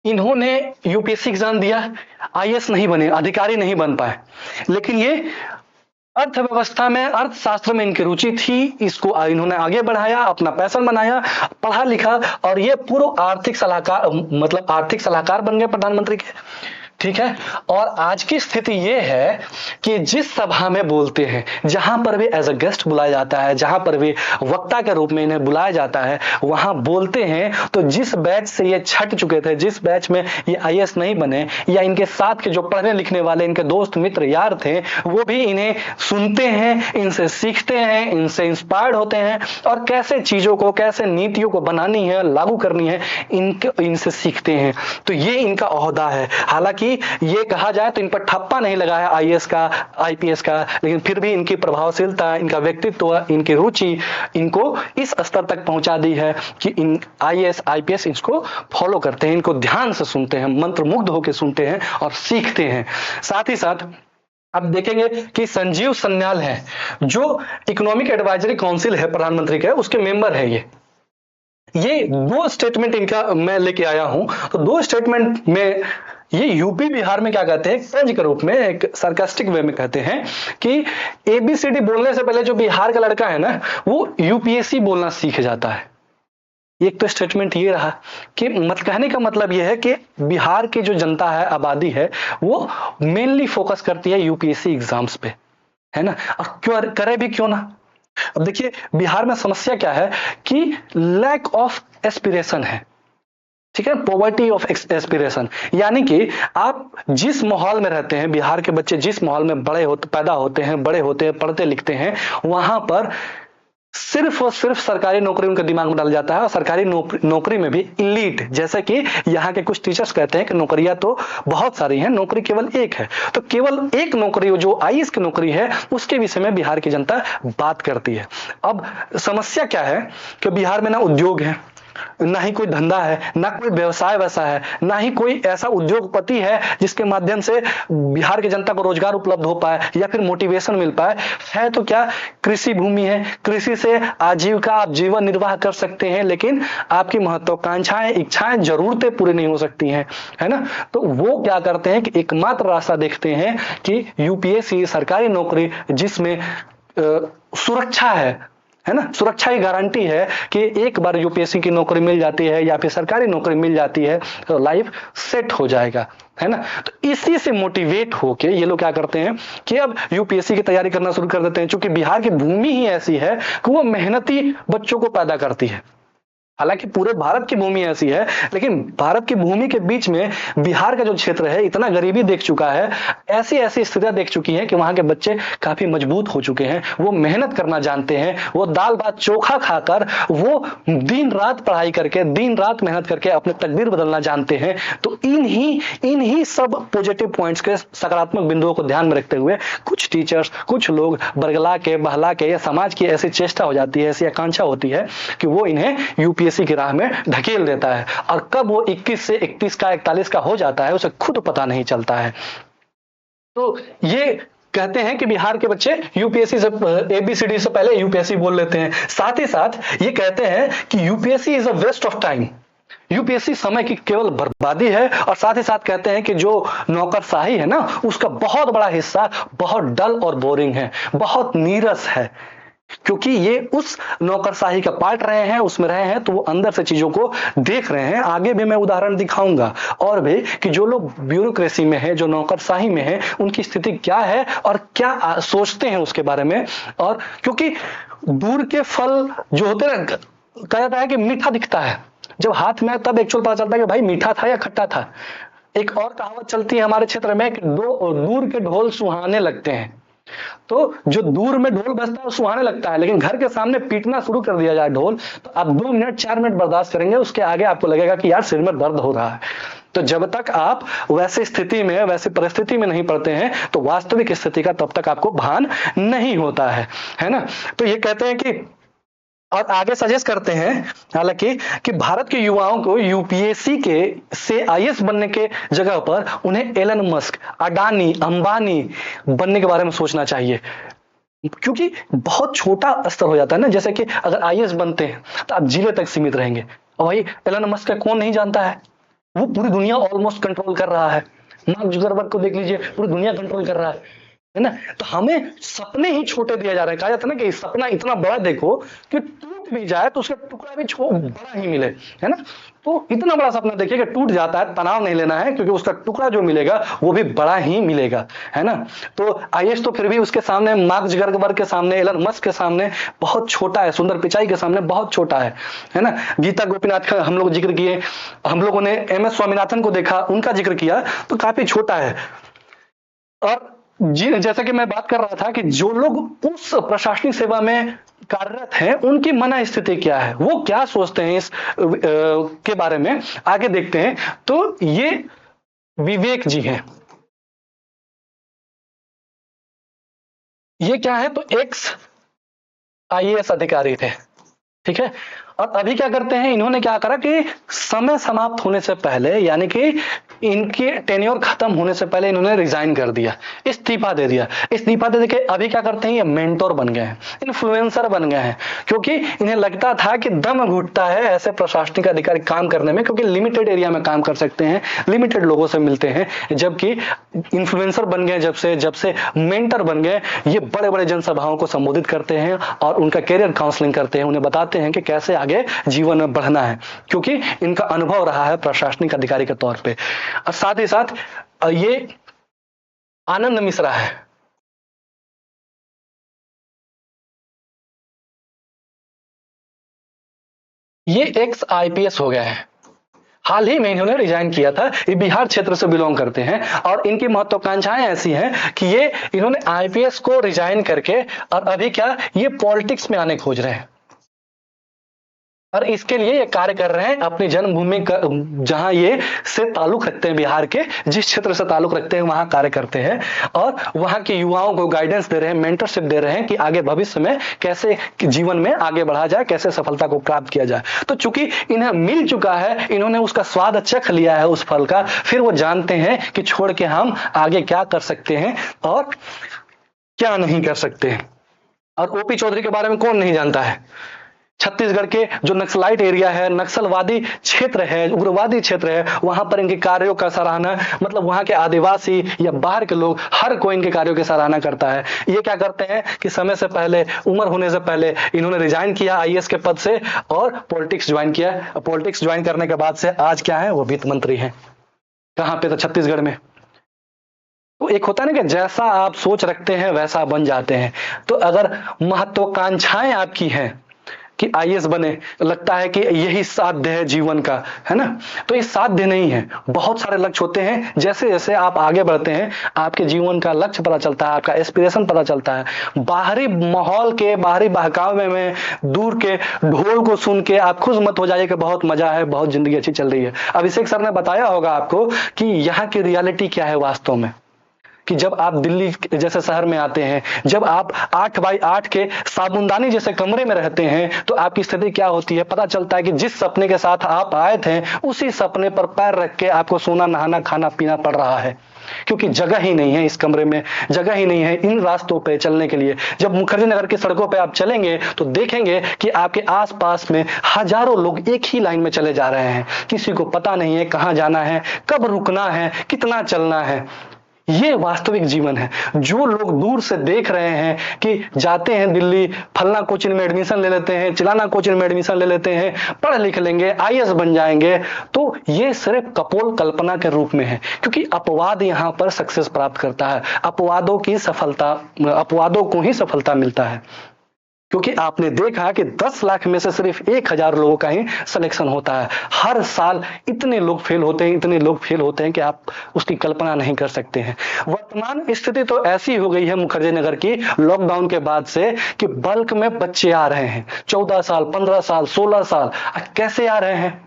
इन्होंने यूपीएससी एग्जाम दिया, आईएएस नहीं बने, अधिकारी नहीं बन पाए, लेकिन ये अर्थव्यवस्था में, अर्थशास्त्र में इनकी रुचि थी, इसको इन्होंने आगे बढ़ाया, अपना पैशन बनाया, पढ़ा लिखा और ये पूर्व आर्थिक सलाहकार, मतलब आर्थिक सलाहकार बन गए प्रधानमंत्री के, ठीक है। और आज की स्थिति ये है कि जिस सभा में बोलते हैं, जहां पर भी एज अ गेस्ट बुलाया जाता है, जहां पर भी वक्ता के रूप में इन्हें बुलाया जाता है, वहां बोलते हैं तो जिस बैच से ये छट चुके थे, जिस बैच में ये आईएएस नहीं बने, या इनके साथ के जो पढ़ने लिखने वाले इनके दोस्त मित्र यार थे, वो भी इन्हें सुनते हैं, इनसे सीखते हैं, इनसे इंस्पायर्ड होते हैं और कैसे चीजों को, कैसे नीतियों को बनानी है, लागू करनी है, इनसे सीखते हैं। तो ये इनका ओहदा है। हालांकि ये कहा जाए तो इन पर ठप्पा नहीं लगा है आईएएस का, आईपीएस का, लेकिन फिर भी इनकी प्रभावशीलता, इनका व्यक्तित्व, इनकी रुचि इनको इस स्तर तक पहुंचा दी है कि इन आईएएस आईपीएस इसको फॉलो करते हैं, इनको ध्यान से सुनते हैं, मंत्रमुग्ध होकर सुनते हैं और सीखते हैं। साथ ही साथ अब देखेंगे कि संजीव सन्याल है, जो इकोनॉमिक एडवाइजरी काउंसिल है प्रधानमंत्री के, उसके मेंबर है ये दो स्टेटमेंट इनका मैं लेके आया हूं। तो दो स्टेटमेंट में ये यूपी बिहार में क्या कहते हैं, तंज के रूप में, एक सार्कास्टिक वे में कहते हैं कि एबीसीडी बोलने से पहले जो बिहार का लड़का है ना, वो यूपीएससी बोलना सीख जाता है। एक तो स्टेटमेंट ये रहा कि कहने का मतलब ये है कि बिहार की जो जनता है, आबादी है, वो मेनली फोकस करती है यूपीएससी एग्जाम्स पे, है ना। और क्यों करे भी क्यों ना। अब देखिए बिहार में समस्या क्या है कि लैक ऑफ एस्पिरेशन है, ठीक है, पॉवर्टी ऑफ एस्पिरेशन, यानी कि आप जिस माहौल में रहते हैं, बिहार के बच्चे जिस माहौल में पैदा होते हैं, बड़े होते हैं, पढ़ते लिखते हैं, वहां पर सिर्फ और सिर्फ सरकारी नौकरी उनके दिमाग में डाल जाता है। और सरकारी नौकरी में भी इलीट, जैसे कि यहाँ के कुछ टीचर्स कहते हैं कि नौकरियां तो बहुत सारी हैं, नौकरी केवल एक है। तो केवल एक नौकरी जो आईएएस की नौकरी है, उसके विषय में बिहार की जनता बात करती है। अब समस्या क्या है कि बिहार में ना उद्योग है, ना ही कोई धंधा है, ना कोई व्यवसाय वैसा है, ना ही कोई ऐसा उद्योगपति है जिसके माध्यम से बिहार की जनता को रोजगार उपलब्ध हो पाए या फिर मोटिवेशन मिल पाए। है तो क्या, कृषि भूमि है, कृषि से आजीविका, आप जीवन निर्वाह कर सकते हैं, लेकिन आपकी महत्वाकांक्षाएं, इच्छाएं, जरूरतें पूरी नहीं हो सकती हैं, है ना। तो वो क्या करते हैं कि एकमात्र रास्ता देखते हैं कि यूपीएससी, सरकारी नौकरी जिसमें सुरक्षा है ना, सुरक्षा की गारंटी है कि एक बार यूपीएससी की नौकरी मिल जाती है या फिर सरकारी नौकरी मिल जाती है तो लाइफ सेट हो जाएगा, है ना। तो इसी से मोटिवेट होके ये लोग क्या करते हैं कि अब यूपीएससी की तैयारी करना शुरू कर देते हैं। क्योंकि बिहार की भूमि ही ऐसी है कि वो मेहनती बच्चों को पैदा करती है। हालांकि पूरे भारत की भूमि ऐसी है, लेकिन भारत की भूमि के बीच में बिहार का जो क्षेत्र है इतना गरीबी देख चुका है, ऐसी ऐसी स्थितियां देख चुकी हैं कि वहां के बच्चे काफी मजबूत हो चुके हैं, वो मेहनत करना जानते हैं, वो दाल भात चोखा खाकर, वो दिन रात पढ़ाई करके, दिन रात मेहनत करके अपने तकदीर बदलना जानते हैं। तो इन्हीं सब पॉजिटिव पॉइंट्स के, सकारात्मक बिंदुओं को ध्यान में रखते हुए कुछ टीचर्स, कुछ लोग बरगला के, बहला के, या समाज की ऐसी चेष्टा हो जाती है, ऐसी आकांक्षा होती है कि वो इन्हें यूपीएससी की राह में ढकेल देता है। और कब वो 21 से 31 का, 41 का हो जाता है, उसे खुद पता नहीं चलता है। तो ये कहते हैं कि बिहार के बच्चे यूपीएससी से, एबीसीडी से पहले यूपीएससी बोल लेते हैं। साथ ही साथ ये कहते हैं कि UPSC is a waste of time, UPSC समय की केवल बर्बादी है। और साथ ही साथ कहते हैं कि जो नौकरशाही है ना, उसका बहुत बड़ा हिस्सा बहुत डल और बोरिंग है, बहुत नीरस है, क्योंकि ये उस नौकरशाही का पार्ट रहे हैं, उसमें रहे हैं, तो वो अंदर से चीजों को देख रहे हैं। आगे भी मैं उदाहरण दिखाऊंगा और भी कि जो लोग ब्यूरोक्रेसी में है, जो नौकरशाही में है, उनकी स्थिति क्या है और क्या सोचते हैं उसके बारे में। और क्योंकि दूर के फल जो होते हैं, कहा जाता है कि मीठा दिखता है, जब हाथ में तब एक्चुअल पता चलता है कि भाई मीठा था या खट्टा था। एक और कहावत चलती है हमारे क्षेत्र में कि दूर के ढोल सुहाने लगते हैं, तो जो दूर में ढोल बजता है सुहाने लगता है, लेकिन घर के सामने पीटना शुरू कर दिया जाए ढोल, तो आप 2 मिनट 4 मिनट बर्दाश्त करेंगे, उसके आगे आपको लगेगा कि यार सिर में दर्द हो रहा है। तो जब तक आप वैसी स्थिति में, वैसी परिस्थिति में नहीं पड़ते हैं, तो वास्तविक स्थिति का तब तक आपको भान नहीं होता है ना। तो ये कहते हैं कि, और आगे सजेस्ट करते हैं हालांकि, कि भारत के युवाओं को यूपीएससी के से आईएएस बनने के जगह पर उन्हें एलन मस्क, अडानी, अंबानी बनने के बारे में सोचना चाहिए, क्योंकि बहुत छोटा स्तर हो जाता है ना। जैसे कि अगर आईएएस बनते हैं तो आप जिले तक सीमित रहेंगे, और भाई एलन मस्क का कौन नहीं जानता है, वो पूरी दुनिया ऑलमोस्ट कंट्रोल कर रहा है। मार्क जुकरबर्ग को देख लीजिए, पूरी दुनिया कंट्रोल कर रहा है ना। तो हमें सपने ही छोटे दिए जा रहे हैं। कहा जाता है ना कि सपना इतना बड़ा देखो कि टूट भी जाए तो उसका टुकड़ा भी बड़ा ही मिले, है ना। तो इतना बड़ा सपना देखिए कि टूट जाता है, तनाव नहीं लेना है, क्योंकि उसका टुकड़ा जो मिलेगा वो भी बड़ा ही मिलेगा, है ना। तो आईएएस तो फिर भी उसके सामने, मार्क जुकरबर्ग के सामने, एलन मस्क के सामने बहुत छोटा है, सुंदर पिचाई के सामने बहुत छोटा है ना। गीता गोपीनाथ का हम लोग जिक्र किए, हम लोगों ने एमएस स्वामीनाथन को देखा, उनका जिक्र किया, तो काफी छोटा है। और जी, जैसा कि मैं बात कर रहा था कि जो लोग उस प्रशासनिक सेवा में कार्यरत हैं, उनकी मन स्थिति क्या है, वो क्या सोचते हैं इस के बारे में, आगे देखते हैं। तो ये विवेक जी हैं, ये क्या है, तो एक्स आईएएस अधिकारी थे, ठीक है। और अभी क्या करते हैं, इन्होंने क्या करा कि समय समाप्त होने से पहले, यानी कि इनके टेन्योर खत्म होने से पहले इन्होंने रिजाइन कर दिया, इस्तीफा दे दिया। इस्तीफा दे के अभी क्या करते हैं, ये मेंटोर बन गए हैं, इन्फ्लुएंसर बन गए हैं, क्योंकि इन्हें लगता था कि दम घुटता है ऐसे प्रशासनिक अधिकारी काम करने में, क्योंकि लिमिटेड एरिया में काम कर सकते हैं, लिमिटेड लोगों से मिलते हैं। जबकि इन्फ्लुएंसर बन गए, जब से मेंटर बन गए, ये बड़े बड़े जनसभाओं को संबोधित करते हैं और उनका कैरियर काउंसलिंग करते हैं, उन्हें बताते हैं कि कैसे आगे जीवन में बढ़ना है, क्योंकि इनका अनुभव रहा है प्रशासनिक अधिकारी के तौर पे। और साथ ही साथ ये आनंद मिश्रा है, ये एक्स आईपीएस हो गए हैं, हाल ही में इन्होंने रिजाइन किया था। ये बिहार क्षेत्र से बिलोंग करते हैं और इनकी महत्वाकांक्षाएं ऐसी हैं कि इन्होंने आईपीएस को रिजाइन करके और अभी क्या, ये पॉलिटिक्स में आने खोज रहे हैं, और इसके लिए ये कार्य कर रहे हैं अपनी जन्मभूमि का, जहां ये से ताल्लुक रखते हैं, बिहार के जिस क्षेत्र से ताल्लुक रखते हैं वहां कार्य करते हैं, और वहां के युवाओं को गाइडेंस दे रहे हैं, मेंटरशिप दे रहे हैं कि आगे भविष्य में कैसे जीवन में आगे बढ़ा जाए, कैसे सफलता को प्राप्त किया जाए। तो चूंकि इन्हें मिल चुका है, इन्होंने उसका स्वाद चख लिया है उस फल का, फिर वो जानते हैं कि छोड़ के हम आगे क्या कर सकते हैं और क्या नहीं कर सकते हैं। और ओपी चौधरी के बारे में कौन नहीं जानता है। छत्तीसगढ़ के जो नक्सलाइट एरिया है, नक्सलवादी क्षेत्र है, उग्रवादी क्षेत्र है, वहां पर इनके कार्यों का सराहना, मतलब वहां के आदिवासी या बाहर के लोग, हर कोई इनके कार्यों की सराहना करता है। ये क्या करते हैं कि समय से पहले, उम्र होने से पहले इन्होंने रिजाइन किया आईएएस के पद से और पॉलिटिक्स ज्वाइन किया। पॉलिटिक्स ज्वाइन करने के बाद से आज क्या है, वो वित्त मंत्री हैं। कहां पे, तो छत्तीसगढ़ में। तो एक होता है ना कि जैसा आप सोच रखते हैं वैसा बन जाते हैं। तो अगर महत्वाकांक्षाएं आपकी हैं कि आईएएस बने, लगता है कि यही साध्य है जीवन का, है ना, तो ये साध्य नहीं है। बहुत सारे लक्ष्य होते हैं, जैसे जैसे आप आगे बढ़ते हैं आपके जीवन का लक्ष्य पता चलता है, आपका एस्पिरेशन पता चलता है। बाहरी माहौल के, बाहरी बहकावे में, दूर के ढोल को सुन के आप खुश मत हो जाइए कि बहुत मजा है, बहुत जिंदगी अच्छी चल रही है। अभिषेक सर ने बताया होगा आपको कि यहाँ की रियलिटी क्या है वास्तव में, कि जब आप दिल्ली जैसे शहर में आते हैं, जब आप 8 बाई 8 के साबुनदानी जैसे कमरे में रहते हैं, तो आपकी स्थिति क्या होती है, पता चलता है कि जिस सपने के साथ आप आए थे उसी सपने पर पैर रख के आपको सोना, नहाना, खाना पीना पड़ रहा है, क्योंकि जगह ही नहीं है इस कमरे में, जगह ही नहीं है इन रास्तों पे चलने के लिए। जब मुखर्जी नगर की सड़कों पे आप चलेंगे तो देखेंगे कि आपके आसपास में हजारों लोग एक ही लाइन में चले जा रहे हैं, किसी को पता नहीं है कहाँ जाना है, कब रुकना है, कितना चलना है। ये वास्तविक जीवन है। जो लोग दूर से देख रहे हैं कि जाते हैं दिल्ली, फलना कोचिंग में एडमिशन ले लेते हैं, चिलाना कोचिंग में एडमिशन ले लेते हैं, पढ़ लिख लेंगे, आईएएस बन जाएंगे, तो ये सिर्फ कपोल कल्पना के रूप में है, क्योंकि अपवाद यहाँ पर सक्सेस प्राप्त करता है। अपवादों को ही सफलता मिलता है। क्योंकि आपने देखा कि 10 लाख में से सिर्फ 1000 लोगों का ही सिलेक्शन होता है। हर साल इतने लोग फेल होते हैं, इतने लोग फेल होते हैं कि आप उसकी कल्पना नहीं कर सकते हैं। वर्तमान स्थिति तो ऐसी हो गई है मुखर्जी नगर की लॉकडाउन के बाद से कि बल्क में बच्चे आ रहे हैं, 14 साल, 15 साल, 16 साल। कैसे आ रहे हैं?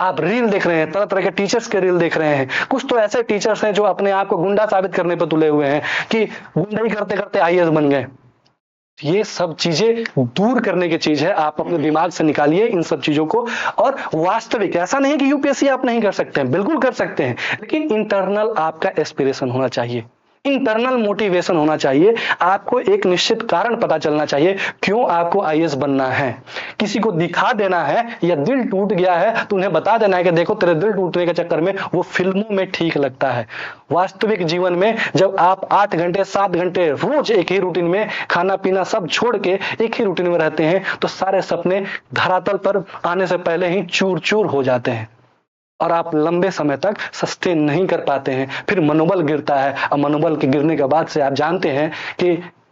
आप रील देख रहे हैं, तरह तरह के टीचर्स के रील देख रहे हैं। कुछ तो ऐसे टीचर्स हैं जो अपने आप को गुंडा साबित करने पर तुले हुए हैं कि गुंडाई करते करते आईएएस बन गए। ये सब चीजें दूर करने की चीज है, आप अपने दिमाग से निकालिए इन सब चीजों को। और वास्तविक ऐसा नहीं कि यूपीएससी आप नहीं कर सकते हैं, बिल्कुल कर सकते हैं, लेकिन इंटरनल आपका एस्पिरेशन होना चाहिए, इंटरनल मोटिवेशन होना चाहिए। आपको एक निश्चित कारण पता चलना चाहिए क्यों आपको आईएएस बनना है। किसी को दिखा देना है या दिल टूट गया है तो उन्हें बता देना है कि देखो तेरे दिल टूटने के चक्कर में वो फिल्मों में ठीक लगता है। वास्तविक जीवन में जब आप 8 घंटे 7 घंटे रोज एक ही रूटीन में खाना पीना सब छोड़ के एक ही रूटीन में रहते हैं तो सारे सपने धरातल पर आने से पहले ही चूर चूर हो जाते हैं और आप लंबे समय तक सस्टेन नहीं कर पाते हैं। फिर मनोबल गिरता है और मनोबल के गिरने के बाद से आप जानते हैं कि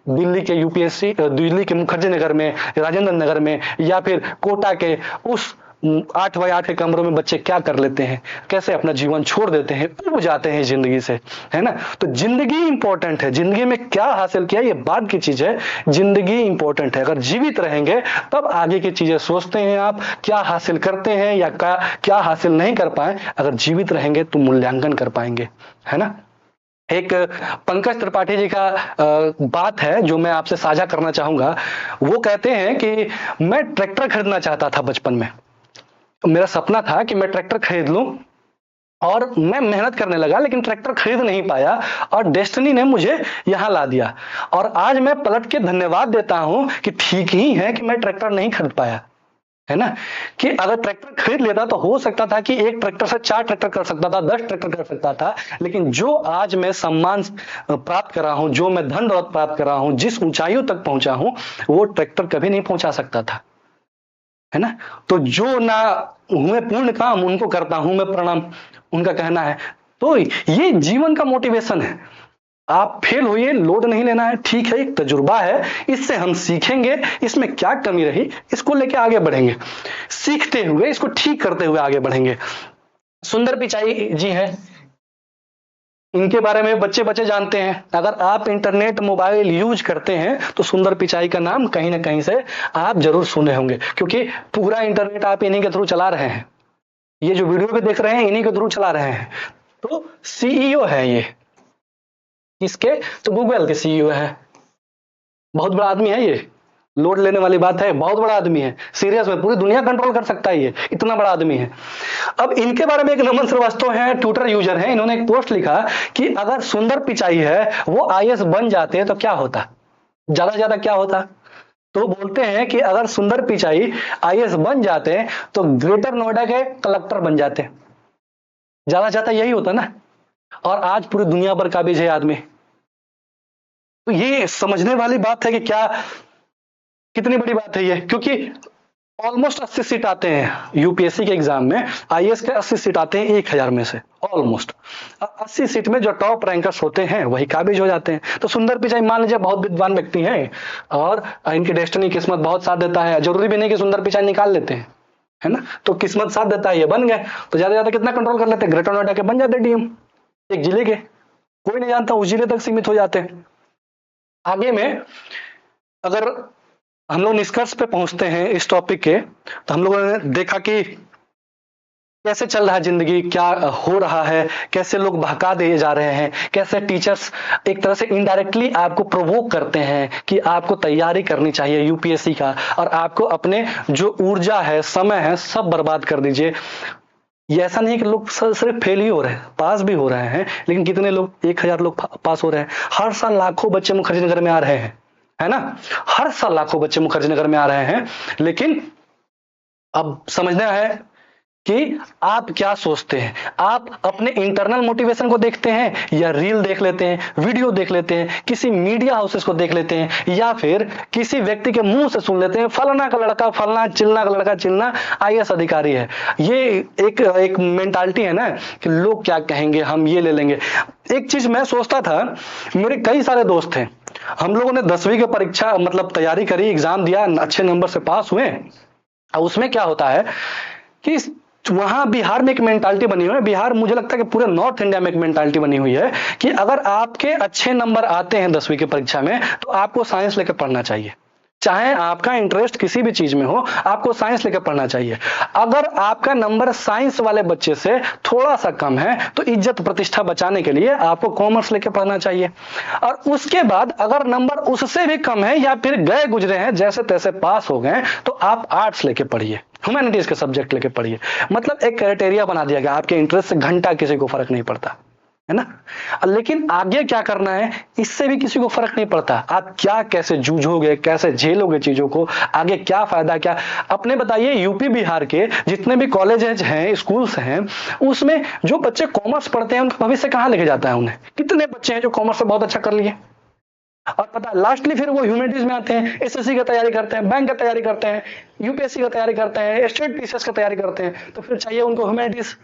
दिल्ली के यूपीएससी, दिल्ली के मुखर्जी नगर में, राजेंद्र नगर में या फिर कोटा के उस 8x8 के कमरों में बच्चे क्या कर लेते हैं, कैसे अपना जीवन छोड़ देते हैं, उब जाते हैं जिंदगी से, है ना। तो जिंदगी इंपॉर्टेंट है, जिंदगी में क्या हासिल किया ये बाद की चीज है, जिंदगी इंपॉर्टेंट है। अगर जीवित रहेंगे तब आगे की चीजें सोचते हैं आप क्या हासिल करते हैं या क्या हासिल नहीं कर पाए। अगर जीवित रहेंगे तो मूल्यांकन कर पाएंगे, है ना। एक पंकज त्रिपाठी जी का बात है जो मैं आपसे साझा करना चाहूंगा। वो कहते हैं कि मैं ट्रैक्टर खरीदना चाहता था बचपन में, मेरा सपना था कि मैं ट्रैक्टर खरीद लूं और मैं मेहनत करने लगा लेकिन ट्रैक्टर खरीद नहीं पाया और डेस्टिनी ने मुझे यहां ला दिया। और आज मैं पलट के धन्यवाद देता हूं कि ठीक ही है कि मैं ट्रैक्टर नहीं खरीद पाया, है ना। कि अगर ट्रैक्टर खरीद लेता तो हो सकता था कि एक ट्रैक्टर से 4 ट्रैक्टर कर सकता था, 10 ट्रैक्टर कर सकता था। लेकिन जो आज मैं सम्मान प्राप्त कर रहा हूं, जो मैं धन दौलत प्राप्त कर रहा हूं, जिस ऊंचाइयों तक पहुंचा हूं, वो ट्रैक्टर कभी नहीं पहुंचा सकता था, है ना। तो जो ना हुए पूर्ण काम उनको करता हूं मैं प्रणाम, उनका कहना है। तो ये जीवन का मोटिवेशन है। आप फेल हुए, लोड नहीं लेना है, ठीक है, एक तजुर्बा है, इससे हम सीखेंगे, इसमें क्या कमी रही इसको लेके आगे बढ़ेंगे, सीखते हुए इसको ठीक करते हुए आगे बढ़ेंगे। सुंदर पिचाई जी हैं, इनके बारे में बच्चे बच्चे जानते हैं। अगर आप इंटरनेट मोबाइल यूज करते हैं तो सुंदर पिचाई का नाम कहीं ना कहीं से आप जरूर सुने होंगे, क्योंकि पूरा इंटरनेट आप इन्हीं के थ्रू चला रहे हैं। ये जो वीडियो पे देख रहे हैं इन्हीं के थ्रू चला रहे हैं। तो सीईओ है ये, किसके? तो गूगल के सीईओ है। बहुत बड़ा आदमी है ये, लोड लेने वाली बात है, बहुत बड़ा आदमी है, सीरियस में पूरी दुनिया कंट्रोल कर सकता है, ये इतना बड़ा आदमी है। अब इनके बारे में एक नमन श्रीवास्तव है, ट्विटर यूजर है, इन्होंने एक पोस्ट लिखा कि अगर सुंदर पिचाई है वो आईएएस बन जाते हैं तो क्या होता, ज्यादा से ज्यादा क्या होता। तो बोलते हैं कि अगर सुंदर पिचाई आईएएस बन जाते हैं तो ग्रेटर नोएडा के कलेक्टर बन जाते हैं, ज्यादा से ज्यादा यही होता ना। और आज पूरी दुनिया पर काबिज है आदमी। तो ये समझने वाली बात है कि क्या कितनी बड़ी बात है ये, क्योंकि ऑलमोस्ट 80 सीट आते हैं यूपीएससी के एग्जाम में, आईएएस के 80 सीट आते हैं 1000 में से, ऑलमोस्ट 80 सीट में जो टॉप रैंकर्स होते हैं वही काबिज हो जाते हैं। तो सुंदर पिचाई मान लीजिए बहुत विद्वान व्यक्ति हैं और इनकी डेस्टिनी किस्मत बहुत साथ देता है, जरूरी भी नहीं कि सुंदर पिचाई निकाल लेते हैं, है ना। तो किस्मत साथ देता है, ये बन गए तो ज्यादा ज्यादा कितना कंट्रोल कर लेते हैं, ग्रेटर नोएडा के बन जाते डीएम, एक जिले के, कोई नहीं जानता, उस जिले तक सीमित हो जाते हैं। आगे में अगर हम लोग निष्कर्ष पे पहुंचते हैं इस टॉपिक के, तो हम लोगों ने देखा कि कैसे चल रहा है जिंदगी, क्या हो रहा है, कैसे लोग बहका दिए जा रहे हैं, कैसे टीचर्स एक तरह से इनडायरेक्टली आपको प्रोवोक करते हैं कि आपको तैयारी करनी चाहिए यूपीएससी का, और आपको अपने जो ऊर्जा है, समय है, सब बर्बाद कर दीजिए। ये ऐसा नहीं कि लोग सिर्फ फेल ही हो रहे हैं, पास भी हो रहे हैं, लेकिन कितने लोग, 1000 लोग पास हो रहे हैं। हर साल लाखों बच्चे मुखर्जी नगर में आ रहे हैं, है ना, हर साल लाखों बच्चे मुखर्जी नगर में आ रहे हैं। लेकिन अब समझना है कि आप क्या सोचते हैं, आप अपने इंटरनल मोटिवेशन को देखते हैं या रील देख लेते हैं, वीडियो देख लेते हैं, किसी मीडिया हाउसेस को देख लेते हैं, या फिर किसी व्यक्ति के मुंह से सुन लेते हैं फलाना का लड़का, फलाना चिलना का लड़का, चिलना आईएएस अधिकारी है। ये एक मेंटालिटी है ना कि लोग क्या कहेंगे, हम ये ले लेंगे। एक चीज मैं सोचता था, मेरे कई सारे दोस्त हैं हम लोगों ने 10वीं की परीक्षा मतलब तैयारी करी, एग्जाम दिया, अच्छे नंबर से पास हुए। और उसमें क्या होता है कि वहां बिहार में एक मेंटालिटी बनी हुई है, बिहार मुझे लगता है कि पूरे नॉर्थ इंडिया में एक मेंटालिटी बनी हुई है कि अगर आपके अच्छे नंबर आते हैं 10वीं की परीक्षा में तो आपको साइंस लेकर पढ़ना चाहिए। चाहे आपका इंटरेस्ट किसी भी चीज में हो, आपको साइंस लेकर पढ़ना चाहिए। अगर आपका नंबर साइंस वाले बच्चे से थोड़ा सा कम है तो इज्जत प्रतिष्ठा बचाने के लिए आपको कॉमर्स लेकर पढ़ना चाहिए। और उसके बाद अगर नंबर उससे भी कम है या फिर गए गुजरे हैं, जैसे तैसे पास हो गए, तो आप आर्ट्स लेके पढ़िए, ह्यूमैनिटीज के सब्जेक्ट लेके पढ़िए। मतलब एक क्राइटेरिया बना दिया गया, आपके इंटरेस्ट से घंटा किसी को फर्क नहीं पड़ता, है ना। लेकिन आगे क्या करना है इससे भी किसी को फर्क नहीं पड़ता। आप क्या कैसे जूझोगे, कैसे झेलोगे चीजों को, आगे क्या फायदा क्या। अपने बताइए यूपी बिहार के जितने भी कॉलेजेस हैं, स्कूल्स हैं, उसमें जो बच्चे कॉमर्स पढ़ते हैं उनका भविष्य कहां लेके जाता है उन्हें। कितने बच्चे हैं जो कॉमर्स से बहुत अच्छा कर लिए और पता लास्टली फिर वो ह्यूमैनिटीज में आते हैं, एसएससी की तैयारी करते हैं, बैंक की तैयारी करते हैं, यूपीएससी की तैयारी करते हैं, स्टेट पीसीएस की तैयारी करते हैं, तो फिर चाहिए उनको ह्यूमैनिटीज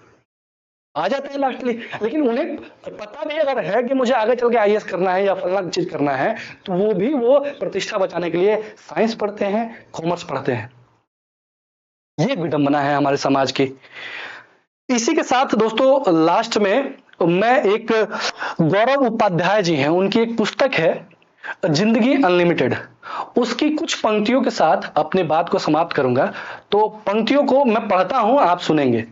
आ जाते हैं लास्टली। लेकिन उन्हें पता भी अगर है कि मुझे आगे चल के आईएएस करना है या फलना चीज करना है, तो वो प्रतिष्ठा बचाने के लिए साइंस पढ़ते हैं, कॉमर्स पढ़ते हैं। ये विडंबना है हमारे समाज की। इसी के साथ दोस्तों लास्ट में मैं एक गौरव उपाध्याय जी हैं, उनकी एक पुस्तक है जिंदगी अनलिमिटेड, उसकी कुछ पंक्तियों के साथ अपनी बात को समाप्त करूंगा। तो पंक्तियों को मैं पढ़ता हूं, आप सुनेंगे।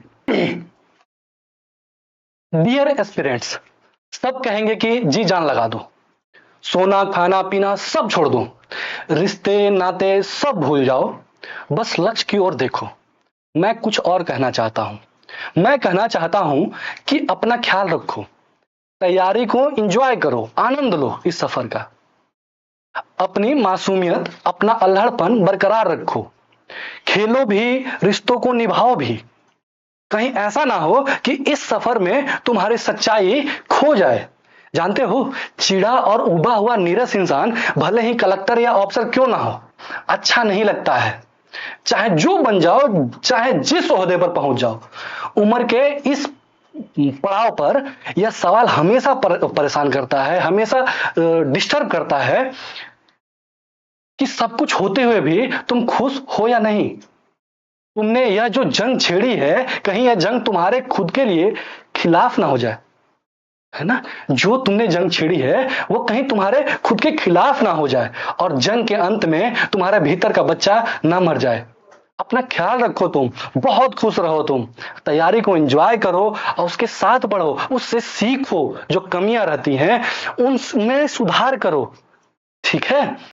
डियर एस्पिरेंट्स, सब कहेंगे कि जी जान लगा दो, सोना खाना पीना सब छोड़ दो, रिश्ते नाते सब भूल जाओ, बस लक्ष्य की ओर देखो। मैं कुछ और कहना चाहता हूं। मैं कहना चाहता हूं कि अपना ख्याल रखो, तैयारी को एंजॉय करो, आनंद लो इस सफर का। अपनी मासूमियत, अपना अल्हड़पन बरकरार रखो, खेलो भी, रिश्तों को निभाओ भी। कहीं ऐसा ना हो कि इस सफर में तुम्हारी सच्चाई खो जाए। जानते हो, चिड़ा और उबा हुआ नीरस इंसान भले ही कलेक्टर या अफसर क्यों ना हो, अच्छा नहीं लगता है। चाहे जो बन जाओ, चाहे जिस ओहदे पर पहुंच जाओ, उम्र के इस पड़ाव पर यह सवाल हमेशा परेशान करता है, हमेशा डिस्टर्ब करता है कि सब कुछ होते हुए भी तुम खुश हो या नहीं। तुमने यह जो जंग छेड़ी है, कहीं यह जंग तुम्हारे खुद के लिए खिलाफ ना हो जाए, है ना। जो तुमने जंग छेड़ी है वो कहीं तुम्हारे खुद के खिलाफ ना हो जाए और जंग के अंत में तुम्हारे भीतर का बच्चा ना मर जाए। अपना ख्याल रखो, तुम बहुत खुश रहो, तुम तैयारी को एंजॉय करो और उसके साथ बढ़ो, उससे सीखो, जो कमियां रहती हैं उनमें सुधार करो, ठीक है।